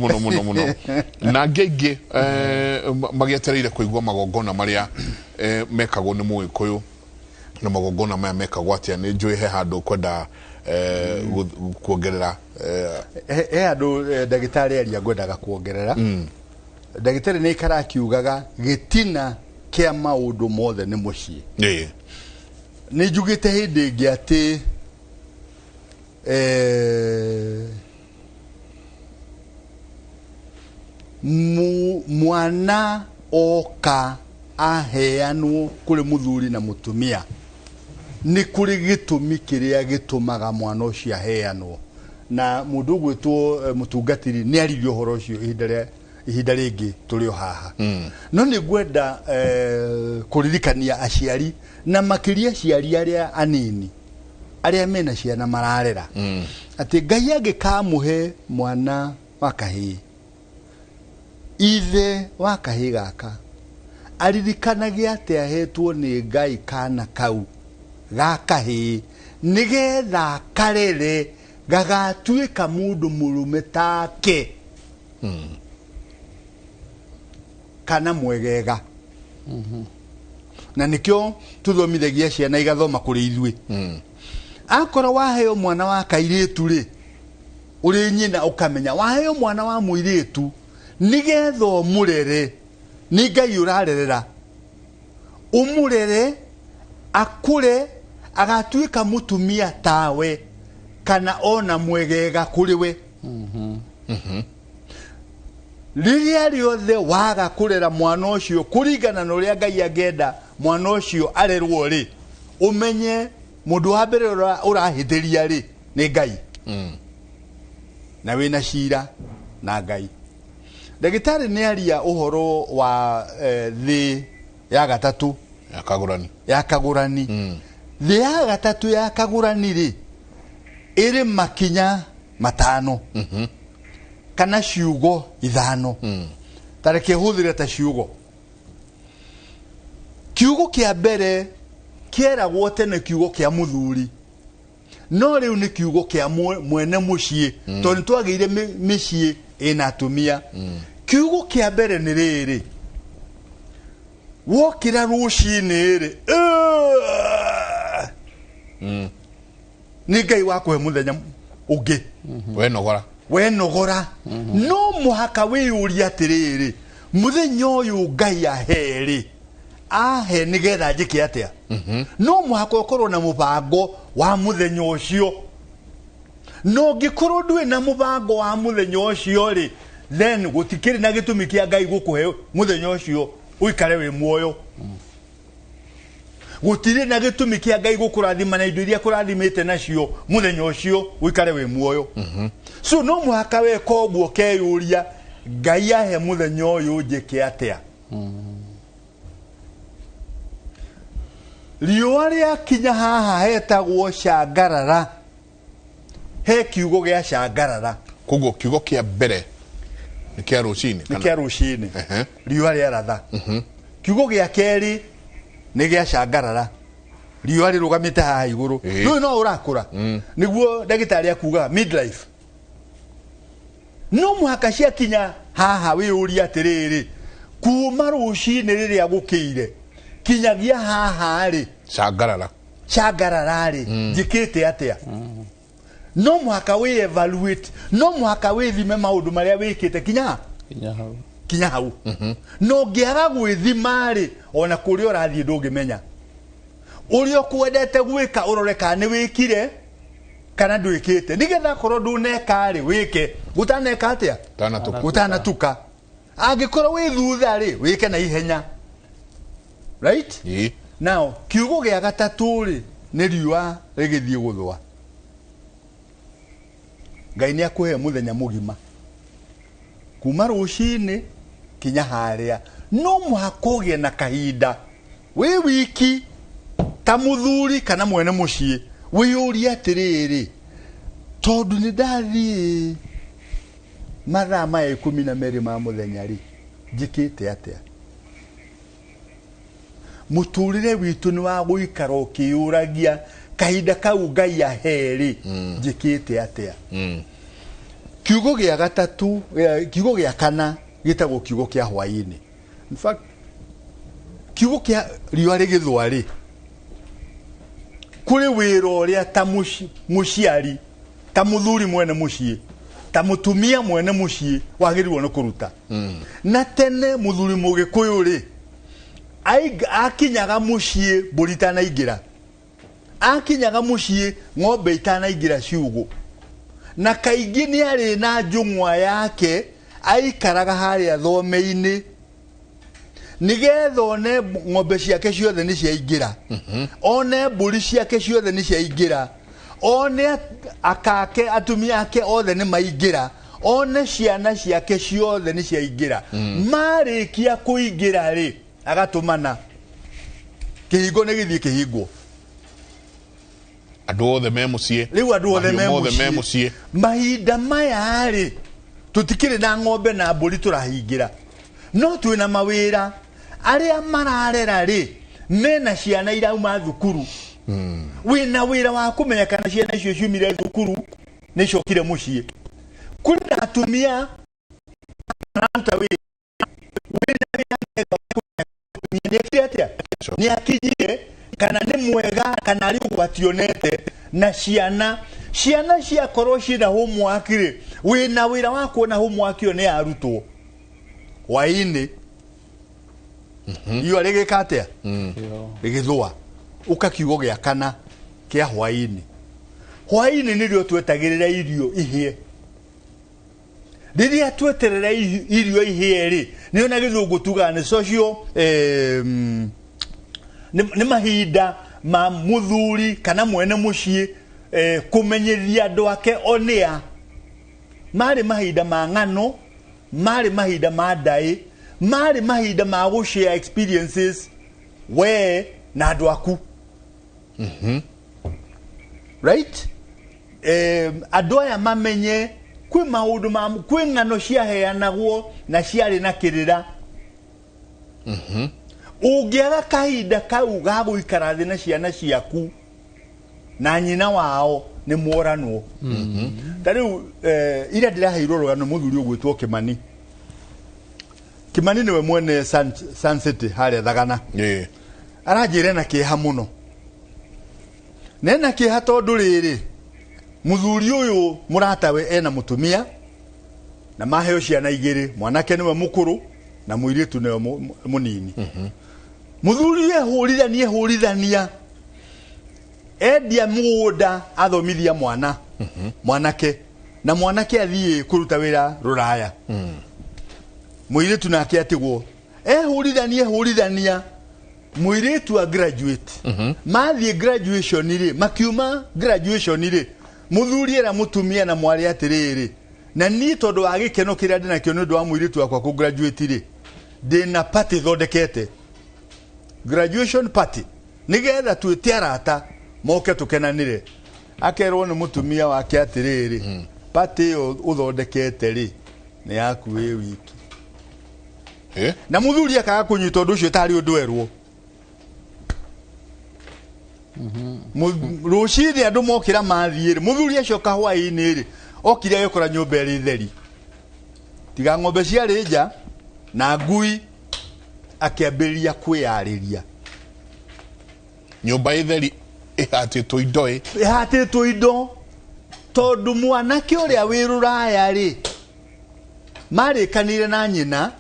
na ngenge magietereire kuigwa magongona maria mekagwo ni muikuyu na magongona maya mekagwo atia ni njui he handu kwenda kuongerera he handu ndagitari aria ngwendaga kuongerera ndagitari ni ikarakiugaga gitina kia maundu mothe ni mucii ni njugite hindi ingi ati mwana oka aheanwo kuri muthuri na mutumia ni kuri gitumi kiria gitumaga mwana ucio aheanwo na mundu gwitwo mutungatiri ni aririo horo ucio ihinda ringi turi haha no ni gwenda kuririkania aciari na makiria aciari aria anini aria mena ciana mararera ati Ngai agikamuhe mwana wa kahii ithe wa kahii gaka aririkanagia ati ahetwo ni Ngai kana kau gakahii nigetha karere gagatuika mundu murume take kana mwegega na nikyo tuthomithagia ciana igathoma kuri ithui akora waheo mwana wa kairitu ri uri nyina ukamenya waheo mwana wa muiritu nigetho murere ni Ngai urarerera umurere akure agatuika mutumia tawe kana ona mwegega kuriwe riria riothe waga kurera mwana ucio kurigana na uria Ngai agenda mwana ucio arerwo ri umenye mundu wa mbere urahithiria ri ni Ngai na wina shira na Ngai. Ndagitari ni aria uhoro wa thi ya gatatu ya kagurani thi ya gatatu ya kagurani ri iri makinya matano kana ciugo ithano tareke huthire ta ciugo. Kiugo kia mbere kiera gwote ne kiugo kia muthuri no riu ni kiugo kia mwene mucii tondu twagire micii ina atumia. Kiugo kia mbere ni riri wokira rucini ri ni Ngai wakuhe muthenya ungi wenogora no muhaka wiyuria atiriri muthenya uyu Ngai aheri ahe nigetha njike atia no muhaka ukorwo na mubango wa muthenya ucio no gikorwo ndwi na mubango wa muthenya ucio ri then gutikiri na gitumi kia Ngai gukuhe muthenya ucio uikare wi muoyo gutire na gitumi kia Ngai gukurathima na indo iria kurathimite nacio muthenya ucio uikare wi muoyo so no muhaka we koguo keyuria Ngai ahe muthenya uyu njike atia riua ria kinya haha hetagwo cangarara he kiugo gia cangarara koguo kiugo kia mbere ni kia rucini riua ria ratha kiugo gia keri ni gia cangarara riua rirugamite haha iguru no urakura niguo ndagitari akuga midlife no muhaka cia kinya haha wiuria atiriri kuma rucini riria gukire kinyagia haha ri cangarara ri njikite atia no muhaka we evaluate no muhaka we thime maundu maria wikite kinya hau no ngiaga gwithima ri ona kuri urathie ndungimenya urio kwendete gwika uroreka ni wikire kana ndwikite nigetha korwo nduneka ri wike gutaneka atia gutanatuka angikorwo wi thutha ri wike na ihenya right now kiugo gia gatatu ri ni riua rigithie guthwa Ngai ni akuhe muthenya mugima kuma rucini kinya haria no muhakoge na kahinda we wiki ta muthuri kana mwene mucii wiyuria atiriri tondu ni ndathie mathaa maya 12 ma muthenya ri njikite atia muturire witu ni wa guikara ukiuragia kahinda kau Ngai aheri njikite atia kiugo gia gatatu kiugo gia kana gitagwo kiugo kia hwaini. In fact kiugo kia riua rigithwa ri kuri wira uria ta muciari ta muthuri mwene mucii ta mutumia mwene mucii wagirirwo no kuruta na tene muthuri mugikuyu ri akinyaga mucii burita na igira akinyaga mucii ng'ombe itana igira ciugo na kaingi ni ari na njung'wa yake aikaraga haria thome-ini nigetha one ng'ombe ciake ciothe ni ciaingira one mburi ciake ciothe ni ciaingira one akake atumia ake othe ni maingira one ciana ciake ciothe ni ciaingira marikia kuingira ri agatumana kihingo ni githie kihingwo andu othe me mucii riu andu othe me mucii mahinda maya ri tutikire na ng'ombe na mburi turahingira no twina mawira aria mararera ri mena ciana irauma thukuru wina wira wa kumenya kana ciana icio ciumire thukuru ni cokire mucii kuri atumia nanta wi ni akijie kana ni mwega kana ari gwationete na ciana cia koroshi na homework ri wina wira wa kuona homework yo ni arutwo waini iyo regekatea regithwa ukakiugo gya kana kia hwaini nirio twetagirira irio ihie riria tweterera irio ihie ri niona githungu tuga ni social ni mahinda ma muthuri kana mwene mucii kumenyeria andu ake onia mari mahinda ma ng'ano mari mahinda ma ndai mari mahinda ma go share experiences we na andu aku right andu aya mamenye kwi maundu ma kwi ng'ano cia heanagwo na ciari na kirira ungiaga kahinda kau ga guikara thi na ciana ciaku na nyina wao ni moranwo tariu ira ndiraheirwo rugano muthuri ugwitwo Kimani niwe mwene Sun City haria Thagana aranjire na kiha muno nena kiha tondu riri muthuri uyu muratawe ena mutumia na maheo ciana igiri mwanake niwe mukuru na muiritu niwe munini muthuri ehurithania endia mugunda athomithia mwanake na mwanake athie kuruta wira ruraya muiritu nake atigwo ehurithania muiritu a graduate mathie graduation ri makiuma graduation ri muthuri era mutumia na mwari atiriri na ni tondu wa gikeno kiria ndina kio ndu wa muiritu akwa ku graduate ri ndina party thondekete graduation party nigetha twite arata moke tukenanire akerwo ni mutumia wake atiriri party uthondekete ri ni yaku wi wiki na muthuri akaga kunyita undu ucio tari undu erwo rucini andu mokira mathie muthuri acoka hwaini ri okire yokora nyumba iri theri tiga ng'ombe ciari nja na ngui akiambĩrĩria kwĩyarĩria nyumba itheri ihatĩtwo indo tondu mwanake ũrĩa wĩ rũraya ri marĩkanire na nyina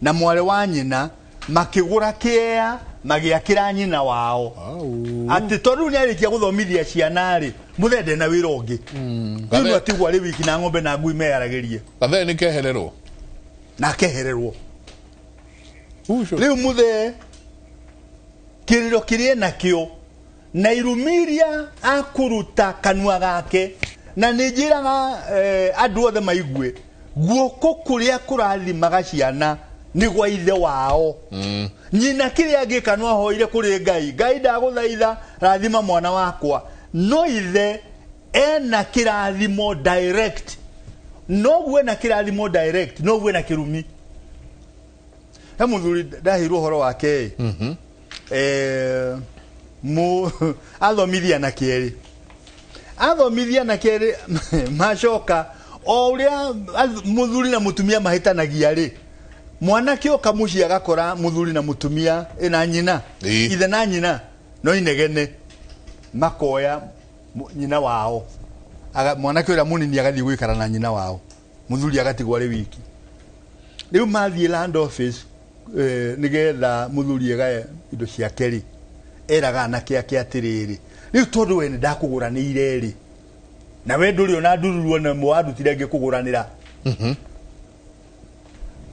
na mwari wa nyina makigura kĩea magiakira nyina wao ati tondu ni arikia guthomithia ciana ri muthende na wira ungi ndu atigwa ri wiki na ng'ombe na ngui meyaragirie bathe ni kehererwo na kehererwo riu muthe kiriro kirie nakio na irumiria akuruta kanua gake na nijiraga andu othe maigue guoko kuria kurathimaga ciana ni gwa ithe wao nyina kiria angika no hoire kuri ngai ndaguthaitha rathima mwana wakwa no ithe ena kirathimo direct no gwe na kirathimo direct no gwe na kirumi muthuri ndahirwo horo wake athomithia na keri macoka o uria muthuri na mutumia mahitanagia ri mwanake okamucia agakora muthuri na mutumia ina nyina ithe na nyina no inegene makoya nyina wao mwanake uria munini agathie gwikara na nyina wao muthuri agatigwa ri wiki riu mathie land office nigetha muthuri egae indo cia keri eraga anake ake atiriri riu tondu we ndakuguranire ri na we nduri ona ndururwo na mwadutire ngikuguranira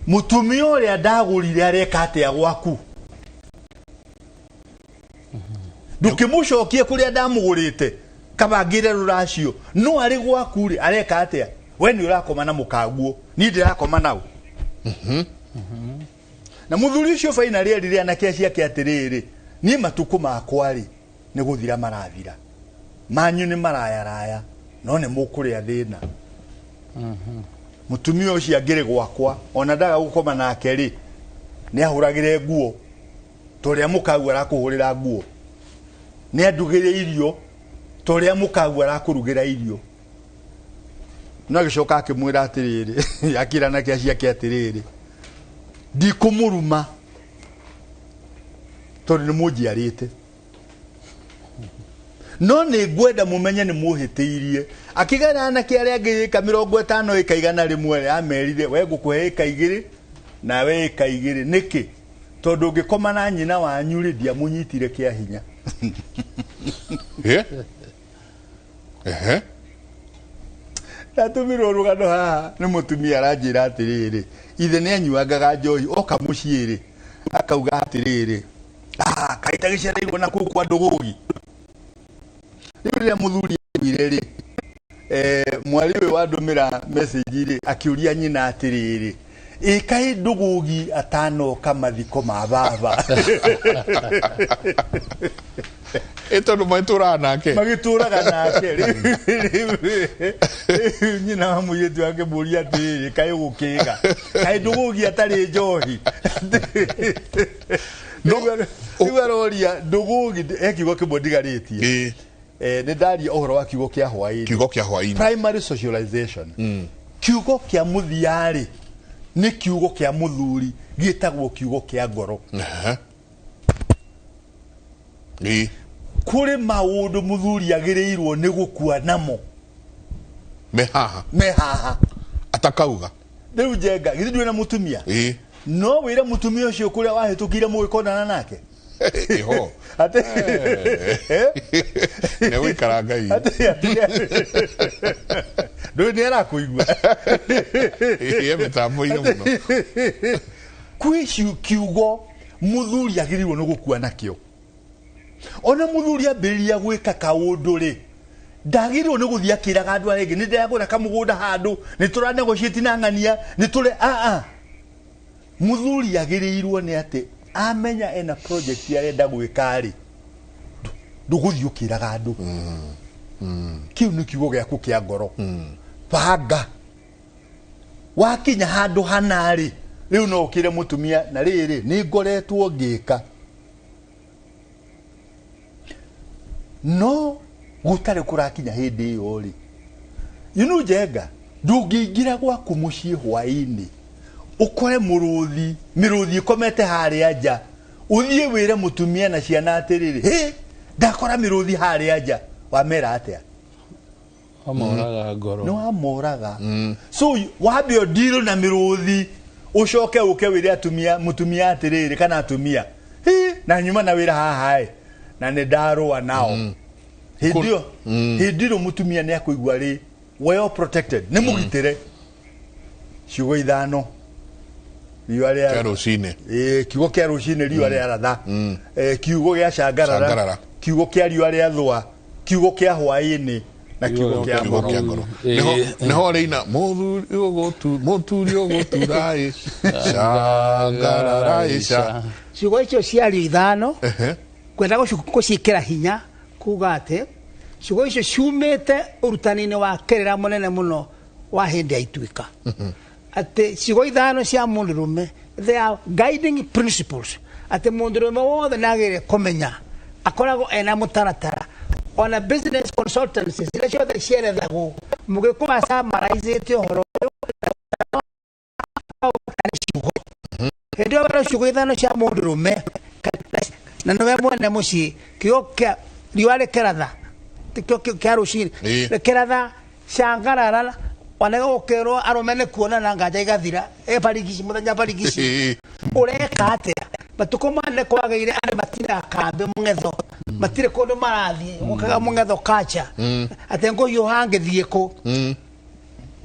mutumia uria ndagurire areka atia gwaku ndukimucokie kuria ndamugurite kabangire ruracio no ari gwaku ri areka atia we ni urakoma na mukaguo ni ndirakoma nau na muthuri ucio finally rire anake ciake atiriri ni matuku makwa ri ni guthira marathira manyu ni marayaraya no ne mukuria thina mutumia ucio angire gwakwa ona ndaga gukoma nake ri ni ahuragire nguo toria mukagu arakuhurira nguo ni andugire irio toria mukagu arakurugira irio no gicoka akimwira atiriri akira nake ciake atiriri ndikumuruma tondu ni munjiarite no ni ngwenda mumenye ni muhitiirie akigana anake aria angĩ 50 ikaigana rimwe amerire we ngukuhe ika igiri na we ika igiri niki tondu ngikoma na nyina wanyu ri dia munyitire kia hinya Natumiro rugano haha ni mutumia aranjira atiriri ithe ni anyuangaga njohi oka muciiri akauga atiriri kaita gicerairwo na kuu kwa Ndugugi riu muthuri wireri mwari we wandumira message ri akiuria nyina atiriri kai Ndugugi atanoka mathiko ma baba eto no maitura nake magituraga nake nyina wa muyetu wake muria atiriri kai gukiga kai Ndugugi atari njohi Iwaroria Ndugugi ekigo kibondigaritie ne ndaria ohoro wa kiugo kia hwaini primary socialization kiugo kia muthiari ni kiugo kia muthuri gietagwo kiugo kia ngoro kuri maundu muthuri agireirwo ni gukua namo mehaha atakauga riu jenga githindwe na mutumia no wira mutumia ucio kuria wahitukire mugikonana nake ho ate ne wikaranga hii ndo ni ara kuigwa mitambo ino muno kwishu kiugo muthuri agirirwo no gukua nakio ona muthuri ambiria gwika kaundu ri ndagirirwo ni guthia kiraga andu arenge ni ndagura kamugunda handu ni turanegotiate na ngania ni tule muthuri agirirwo ni ati amenya ena project yarenda gwikari nduguthiukiraga andu kiu ni kiugo giaku kia ngoro banga wakinya handu hanari riu no ukire mutumia na riri ni ngoretwo ngika no gutare kurakinya hindi iyo ri jenga ndungiingira gwaku mucii hwaini ukore miruthi komete hari aja uthie wire mutumia na ciana atiriri ndakora miruthi hari aja wamera atia amoraga ngoro no amoraga so wabe odiro na miruthi ucoke uke wire atumia mutumia atiriri kana atumia na nyuma na wira haha na ne darwa nao hidio mutumia ne akuigwa ri well protected ne mugitire ciugo ithano riwale ya rucine kiugo kia rucine riwale ya ratha kiugo gia cangarara kiugo kia riwale ya thwa kiugo kia hwaini na kiugo kia ngoro neho reina muthuri oguturai cangarara ica ciugo icio ciario ithano kwenda gucikira hinya kuga ati ciugo icio ciumite urutani-ini wa kerera munene muno wa hindi aituika ati ciugo ithano cia mundurume they are guiding principles ati mundurume wothe nagire kumenya akoragwo ena mutaratara ona business consultancies ila ciothe ciarethagwo mugikuma summarizete uhoro hindi wa ciugo ithano cia mundurume na no mwene muci kiugo kia riwale keratha tikio kia rucini keratha cangarara wanega ukero aromene kuona na ngaja igathira parigici muthenya parigici ureka atia batukoma ne kwagaire ari matina kambe mungetho matire kondo marathi mukaga mungetho kacha atengo yo hange thieko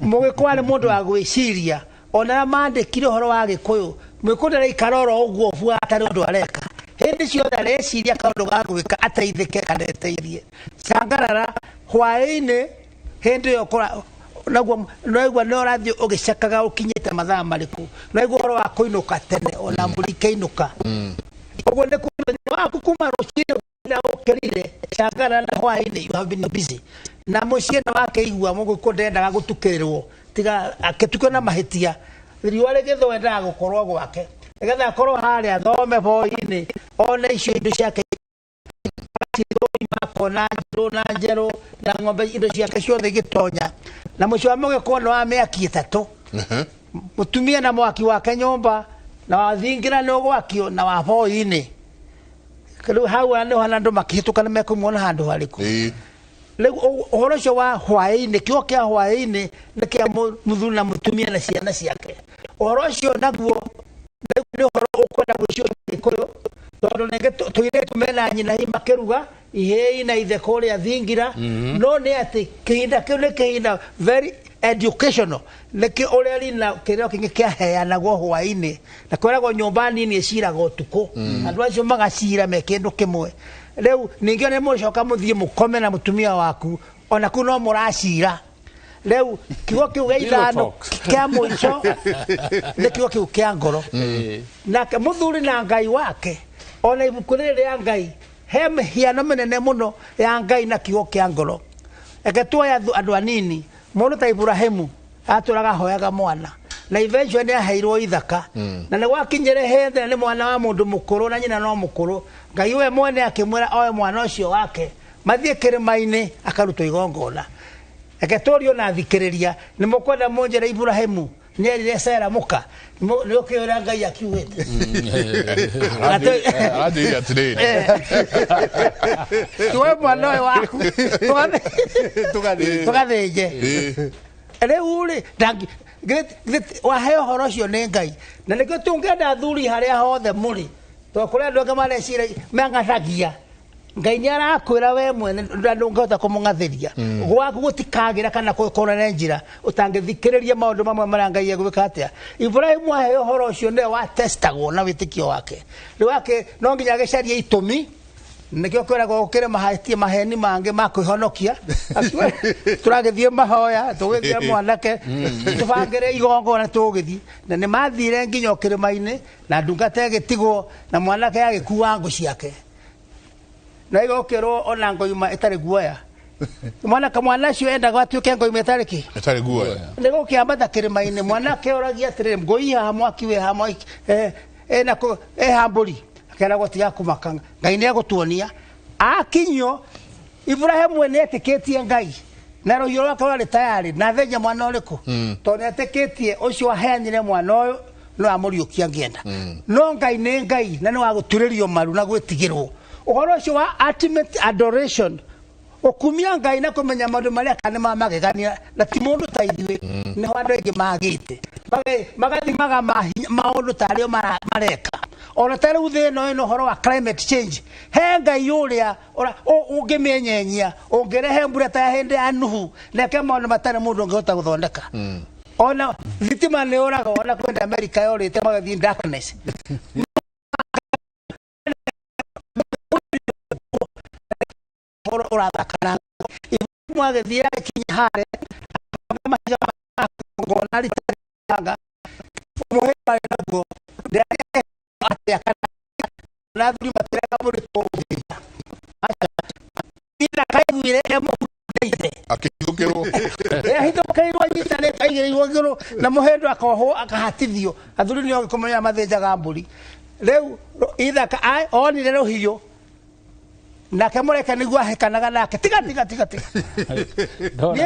mugikwale mundu wa gwiciria ona mandikire horo wa gikuyu mwikundira ikaroro uguo fuata ndu areka hindi ciothe areciria kaundu ga gwika ateithike kana eteirie cangarara hwaini hindi yo kora naigua no rathi ugicakaga ukinyite mathaa mariku naigua horo wa kuinuka tene ona mburi kainuka uguo ni kuthenya waku kuma rucini na ukerire cangarara na hwaini you have been busy na muciina wake igua muguko ndendaga gutukirirwo tiga aketukio na mahitia riwa rigitho endaga gukorwo gwake egetha akorwo hari athome boini one icio indo ciake makona njero na ng'ombe indo ciake ciothe gitonya na mucio amoge kono wa miaki 3 mutumia na mwaki wake nyomba na wathingira no gwakio na wa boini kelu hau ane hana ndo makihituka na mekumona handu hariku uhoro cio wa hwaini kio kia hwaini ni kia muthuri na mutumia na ciana ciake uhoro cio naguo ni uhoro ukwenda gucio Gikuyu tondu nenge tuire tumena nyina hi makeruga ihei na ithe kuria thingira no ni ati kihinda kiu ni kihinda very educational niki uria rina kirio kingi kia heanagwo hwaini na kwiragwo nyumba nini iciraga utuku andu acio magacira me kindu kimwe riu ningi ne mucoka muthie mukome na mutumia waku ona ku no muracira riu kiugo kiu gia ithano kia mwico ni kiugo kiu kia ngoro na muthuri na Ngai wake ona ibuku riri ria Ngai he mihiano minene muno ya Ngai na kiugo kia ngoro eke tuoya andu anini mundu ta Ibrahimu aturaga hoyaga mwana na eventually aheirwo ithaka na ne gwakinyere hethe ni mwana wa mundu mukuru na nyina no mukuru Ngai we mwene akimwira oe mwana ucio wake mathie kirimaini akarutwo igongona eke turio na thikiriria ni mukwenda monjera Ibrahimu ni erire Sara muka ni ukiyora Ngai akiugite adi atiriri tuwe mwana we waku tugathinje riu ri ndangi waheo horo ucio ni Ngai na nikio tungenda thuri haria hothe muri to kuria andu ngamareciria mengathagia Ngai ni arakwira we mwene ndungehota kumungathiria gwaku gutikagira kana kukorana njira utangithikiriria maundu mamwe mara Ngai egwika atia Ibrahimu aheo horo ucio ne wa testagwo na witikio wake ni wake no nginya agecaria itumi nikio kwiragwo ukire mahatie maheni mange makwihonokia turagithie mahoya tugithie mwanake tubangire igongona tugithie na ni mathire nginya ukirimaini na ndungata egitigwo na mwanake agikuwa ngo ciake na igokero ona ngoima itari guoya mwana cio endaga atuike ngoima itari guoya nego kiambata kirimaini mwanake oragia atiri ngoiha mwaki we hamwe na ko hamburi akera gotiga kumakanga Ngai ne gutuonia akinyo Ibrahimu ne etiketie Ngai na rohio rwake rwari tayari na thenya mwana uriku to ne etiketie ucio aheanire mwana uyu no amuriukia ngienda no Ngai ne Ngai na ni wa guturirio maru na gwitigirwo uhoro ucio wa ultimate adoration okumia Ngai na kumenya maundu maria kana magegania na ti mundu ta ithuĩ ni andu aingi magite magathimaga maundu tario mareka ona tare utheno ino horo wa climate change he Ngai uria ungimenyenyia ungirehe mbura ta hindi ya Nuhu leke maundu matare mundu ungehota guthondeka ona thitima ni oraga ona kwenda America yorite magathii darkness urathakana mwagethia kinya hare ngona ritanga muheba nago atia kana na thuri matereka muri tothia ina kaiguire emo deite akithukirwo hitokirwo nyitane kaigirwo na muhendo akoho akahatithio athuri ni ogikomenya mathenjaga mburi riu ithaka ai onire rohio na kemureka nigwa hekanaga nake tiga ni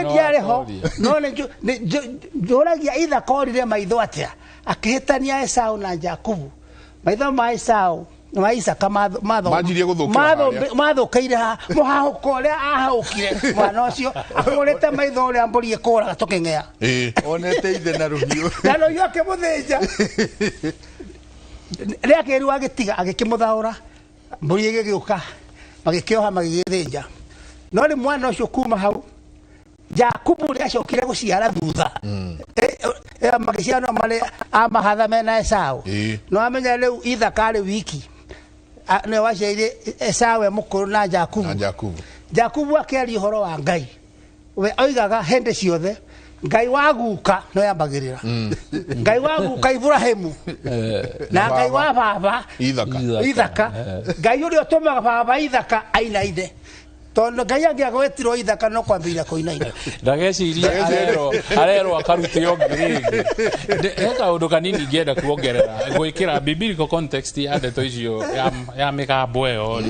ngiareho no ne joragia itha korire maitho atia akihitania Esau na Jakubu maitho ma Esau na Isaka majirie guthukira mathukaire muhahuko ria ahaukire mwana ucio akorete maitho ria mburi ikora tukengea onete ithe na ruhiu na ruhiu akimuthinja ria kiru agitiga agikimuthaura mburi igiuka magikioha magigithinja no ni mwana ucio kuma hau Jakubu ria cokire guciara thutha magiciano mare amahatha mena Esau no amenya riu ithaka ri wiki ne waceire Esau mukuru na Jakubu akeri horo wa Ngai we oigaga hende ciothe Ngai waguka no yambagirira Ngai waguka Ibrahimu na Ngai wa baba ithaka Ngai uri otomaga baba ithaka ainaide tondo Ngai angiagwetirwo ithaka no kwambira koinaina ndageciria arero akarutio ngiringi eka undu kanini ngienda kuongerera gwikira biblical context ya ndeto icio ya migambo eyo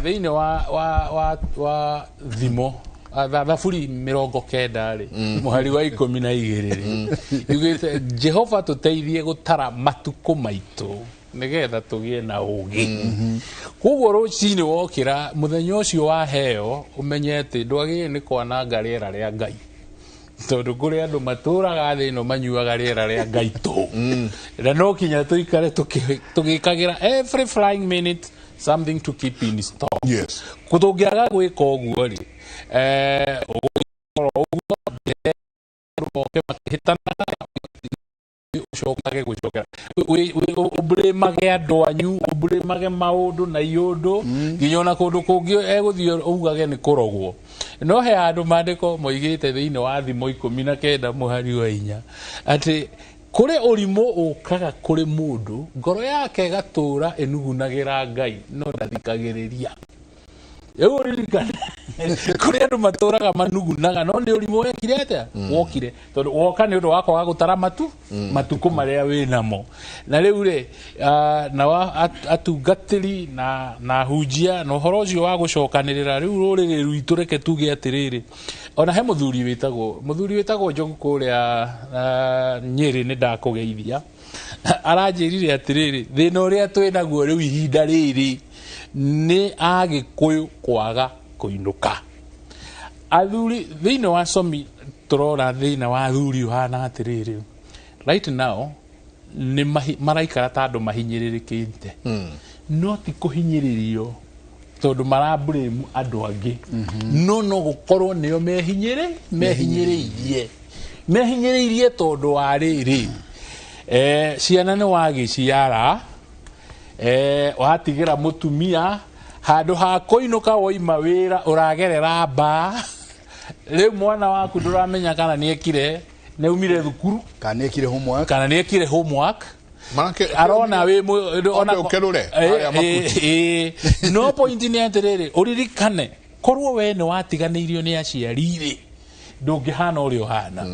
thiini wa thimo thaburi 90 ri muhari wa 12 ri yugite Jehova tuteithie gutara matuko maitu nigetha tugie na ugi kuguo rucini wokira muthenya ucio wa heo umenyete ndwagi ni kwananga riera ria Ngai tondu kuri andu maturaga thi no manyuaga riera ria Ngai tu na no kinya tuikare tugikagira every flying minute something to keep in stock. Yes. Kutungiaga gwika uguo ri ubrimage andu anyu ubrimage maundu na iundu nginya ona kundu kungi eguthio ugage ni kurogwo no he andu mandiko moigite thiini wa thimo 19 muhari wa 4 ati kuri urimu ukaga kuri mundu ngoro yake gatura enugunagira Ngai no ndathikagiriria euririkane kuri andu maturaga manugunaga no ni urimu wekire atia wokire tondu woka ni undu wako wa gutara matuku maria winamo na riu ri na atungatiri na hunjia no horo ucio wa gucokanirira riu ruriri rwitu reke tuge atiriri ona he muthuri witagwo Njogu kuria Nyeri ni ndakugeithia aranjirire atiriri thina uria twinaguo riu ihinda riri ni Agikuyu kwaga kuinuka athuri thiini wa somi turora thina wa athuri uhana atiriri right now ni maraikara ta andu mahinyiririkite no ti kuhinyiririo tondu marablame andu angi no gukorwo nio mehinyiririe tondu wa riri ciana ni wagiciara watigira mutumia handu ha kuinuka woima wira uragerera ba riu mwana waku nduramenya kana niekire neumire thukuru kana niekire homework Manake arona we ona ukerure no point ni atiriri uririkane korwo we ni watiganirio ni aciarire ndungihana urio hana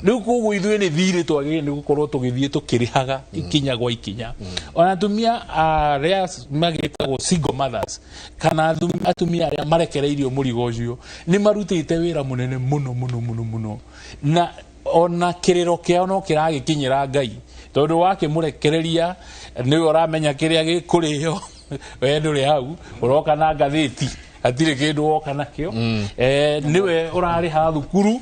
riu koguo ithuĩ ni thirĩ twagĩrĩire ni gukorwo tugithie tukirihaga ikinya gwa ikinya ona atumia aria magĩtagwo single mothers kana atumia aria marekereirio mũrigo ũcio ni marutĩte wĩra mũnene mũno na ona kĩrĩro kĩao no kĩragĩkinyĩra Ngai tondu wakĩmũrekereria nĩwe ũramenya kĩrĩa gĩkũrĩo we ndũrĩ hau ũroka na ngathĩti atire kindu woka nakio niwe urariha thukuru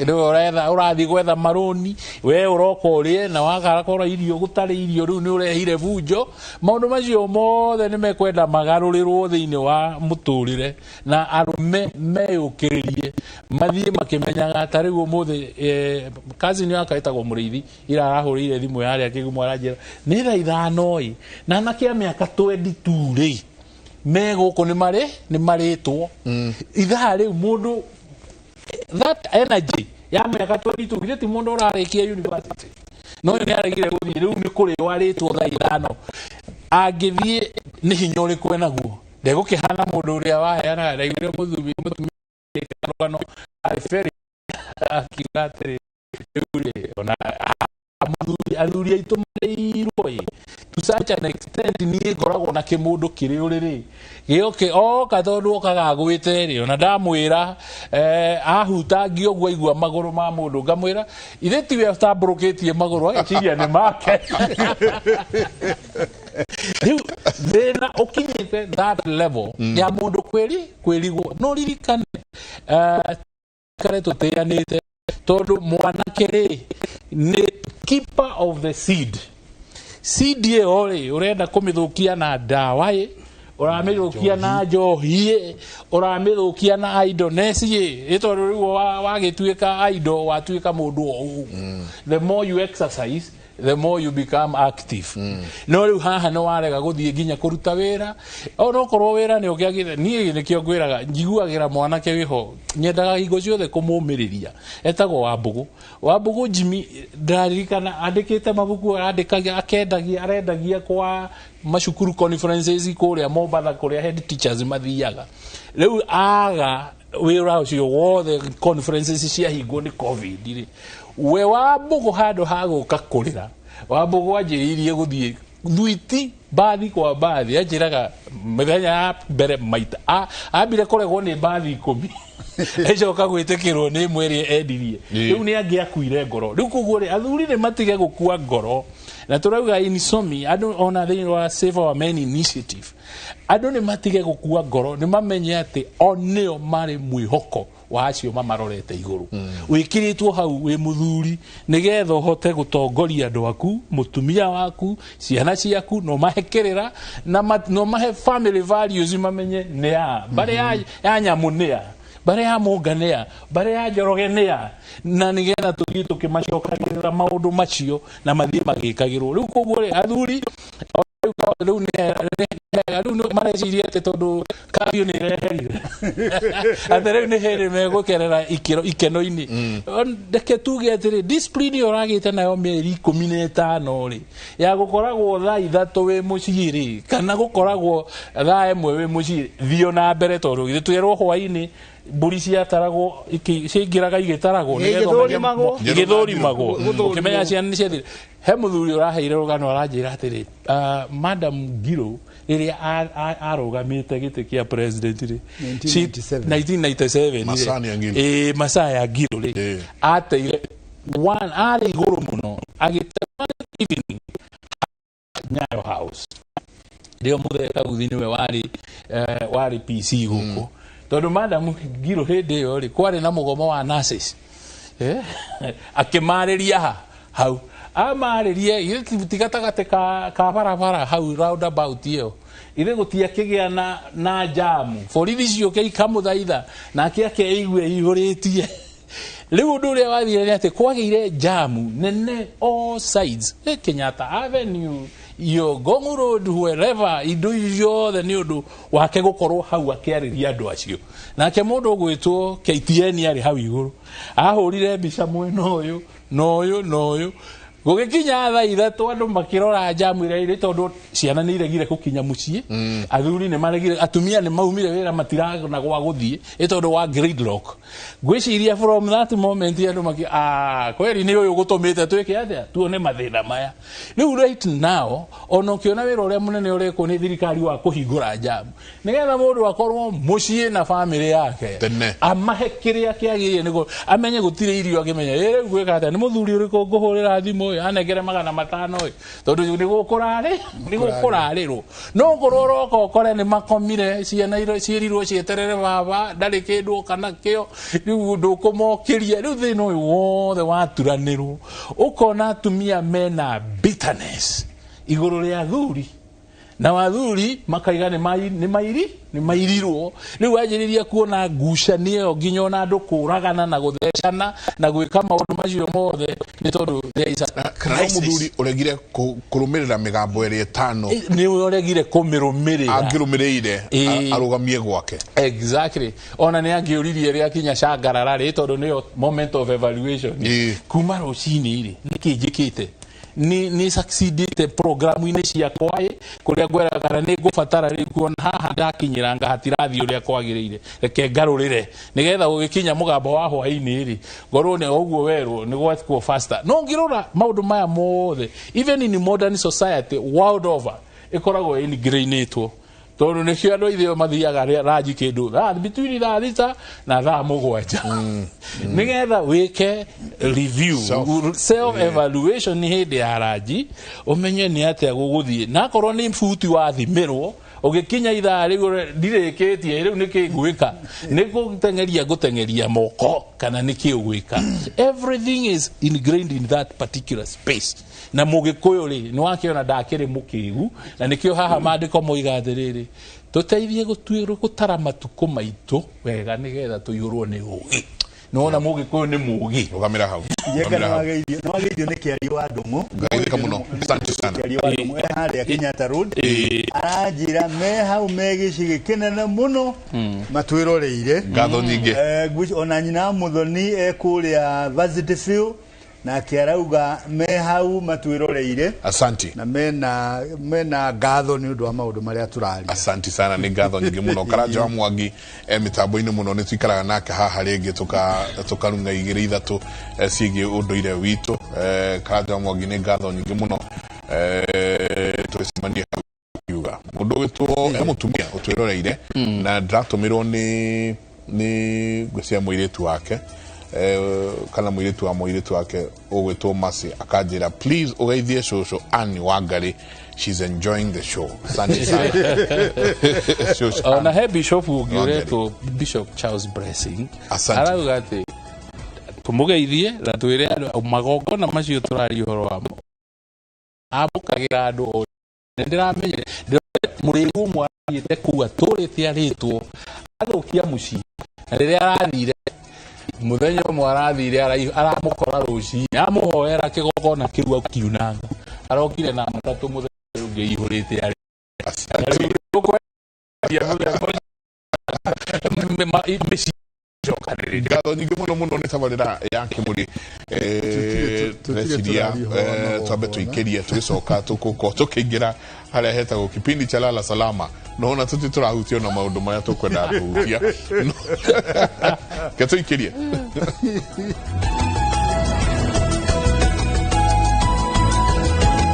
niwe urathi gwetha maroni we uroka urie na wakarakora irio gutari irio riu ni urehire bunjo maundu macio mothe ni mekwenda magarurirwo thiini wa muturire na arume meyukiririe mathie makimenyaga atari umuthe kazi ni akaitagwo muriithi ira arahurire thimu yari akigumu aranjira ni thaa 5 na nakia miaka 22 ri mego ni maritwo ithaa riu mundu that energy ya miaka 22 githeti mundu urarikia university no ni aragire guthii riu ni kuri waritwo thaa 5 angithie ni hinya uriku enaguo ndegukihana mundu uria waheana ndaigire muthumi no ariferi akigatiri ona athuri aitu mareirwo to such an extent ni ngoragwo na kimundu kiri uriri gioke katondu okaga gwite ri ona ndamwira ahutangio ogwo igua maguru ma mundu ngamwira ithe tiwe aftabroketie maguru agiciria ni make thina ukinyite that level ya mundu kwirigwo no ririkane kare tutianite tondu mwanake ri ni keeper of the seed ye ori urenda kumithukia na ndawa uramithukia na njohi uramithukia na idleness itondu riu wagituika idle watuika mundu o the more you exercise the more you become active no riu haha no warega guthie nginya kuruta wira ono korwo wira ni ukiagire nie nikio ngwiraga njiguagira mwanake wiho nyendaga hingo ciothe kumumiriria etagwo Wambugu Jimmy ndaririkana andikite mabuku arendagia kwa mashukuru conferences kuria Mombasa kuria head teachers mathiaga riu aga wira ucio wothe conferences cia hingo ni covid ri we Wambugu handu haguka kurira Wambugu anjiririe guthie thwiti bathi kwa bathi anjiraga mithenya ya mbere maita ambire kuregwo ni bathi 10 ecoka gwitikirwo ni mweri endirie riu ni angiakuire ngoro riu kuguo ri athuri ni matige gukua ngoro na turauga inisomi adu ona thini wa Save Our Men initiative adu ni matige gukua ngoro ni mamenye ati oneo mari mwihoko wa acio mamarorete iguru wikiritwo hau wi muthuri nigetha hote gutongoria andu aku mutumia waku ciana ciaku no mahekerera na no mahe family values mamenye ne ya bare ya nyamunea bare ya munganea bare ya njorogenea na nigetha tuthii tukimacokagirira maundu macio na mathie magikagirwo riu koguo ri athuri riu ne mareciria ati tondu kabio ni reherire atere ni here megukerera ikeno-ini ndeke tuge atiri discipline uragite nayo mieri 15 ri ya gukoragwo thaa 3 wi mucii ri kana gukoragwo thaa 1 wi mucii thio na mbere tondu gitwirwo hwaini mburi ciataragwo cingiraga igitaragwo igithurimagwo ukimenya ciana ni ciathire he muthuri uraheire rugano aranjira atiri Madam Ngiro iria arugamite giti kia president ri 1997 Masaya Ngiro ri ateire one ari iguru muno agitema evening Nyayo House ndio mutheka guthini we wari PC guko tondu Madam Ngiro hindi yo ri kwari na mugomo wa nurses akimariria hau amariria itigatagatĩ ka barabara hau roundabout iyo ithe gutia kigia na jamu borithi ciũke ikamũthaitha nake akeigue ihũrĩtie riu undu uria wathire ni ati kwagire jamu nene all sides Kenyatta Avenue yo Ngong Road wherever indo ciothe ni undu wake gukorwo hau akiariria andu acio nake mundu gwitwo KTN ari hau iguru ahurire mbica mwena uyu noyo gugikinya thaa 3 andu makirora jamu ira iri tondu ciana ni iregire gukinya mucii athuri ni maregire atumia ni maumire wira matiragona gwa guthie tondu wa gridlock gwiciria from that moment andu maki kweri ni uyu gutumite twike atia tuone mathina maya riu right now ono kiona wira uria munene ureko ni thirikari wa kuhingura jamu nigetha mundu akorwo mucii na family yake amahe kiria kiagirie nigo amenye gutire irio akimenya ere gwika atia ni muthuri uriko nguhurira thimu anegere magana matano tondu ni gukurariro no ngororo kore ni makomire ciana iro cirirwo cieterere baba ndari kindu kana kio riu ndukumokiria riu thino uyu wothe waturanirwo ukona atumia mena bitterness iguru ria athuri na wathuri makaiga ni mairirwo riu ajiriria kuona ngucanio nginya na andu kuragana na guthecana na gwika maundu macio mothe ni tondu there is a crisis. Muthuri uregire kurumirira migambo eri 5 ni uregire kumirumirira angirumirire arugamie gwake exactly ona ni angiuririe ria kinya cangarara ri tondu ni moment of evaluation kuma rucini ri nikijikite ni succeedite programu ine cia kwae kuria gweraga ni gufatara ri kuona haha ndakinyiranga hatirathi uria kwagirire reke ngarurire nigetha gugikinya mugambo wa hwaini ri ngorwo ni oguo werwo ni gwatiko faster no ngirora maundu maya mothe even in modern society world over ikoragwo ingrainedwo tondu ni cio andu ithio mathiaga ranji kindu between thaa 3 na thaa 7 nigetha wike review self evaluation ni hindi ya ranji umenye ni atia guguthie na korwo ni mfuti wa thimirwo ugikinya ithaa riu ndirikitie riu nikigwika nigutengeria moko kana nikiugwika everything is ingrained in that particular space na mugikuyu ri ni wakiona ndakiri mukigu na nikio haha mandiko moiga athiriri tuteithie gutara matuko maitu wega nigetha tuyurwo ni ugi nona mugikuyu ni mugi ugamira hau yekana wageithio ni kiario wa ndungu ngaithika muno asante sana kiario wa ndungu hari Kenyatta Road arajira me hau megicigi kinene muno matwiroreire ngatho nyingi ona nyina muthoni ekuria Varsity Field na kiarauga me hau matwiroreire asante na mena ngatho ni undu wa maundu maria turari asante sana ni ngatho nyingi muno Karaja wa Mwangi mitambo-ini muno ni twikaraga nake haha ringi tukarunga igiri ithatu ciigi unduire witu Karaja wa Mwangi ni ngatho nyingi muno twicemania yuga mundu witwo mutumia utwiroreire na ndatumirwo ni gwecia mwiritu wake kana muiritu wa muiritu wake ugwitwo Masi akanjira please ugeithie shosho Annie Wangari, she's enjoying the show. Asante sana. Na he bishop ugireto Bishop Charles Blessing arauga ati tumugeithie na twire magongona macio turari horo wamo abukagira andu ndiramenya murigu mwarite kuwa turite aritwo athukia muci riria arathire muthenya mwarathire aramukora ruci amuhoera kigogona kiu akiunanga arokire na matatu muthenya ungiihurite ari ngatho nyingĩ mũno nĩ tabarĩra ya Kĩmũri tweciria twambe tũikĩrie tũgĩcoka tũkĩingĩra harĩa hetagwo kipindi cha lala salama nona tũtitũrahutia na maũndũ marĩa tũkwenda kũhutia ke tũikĩrie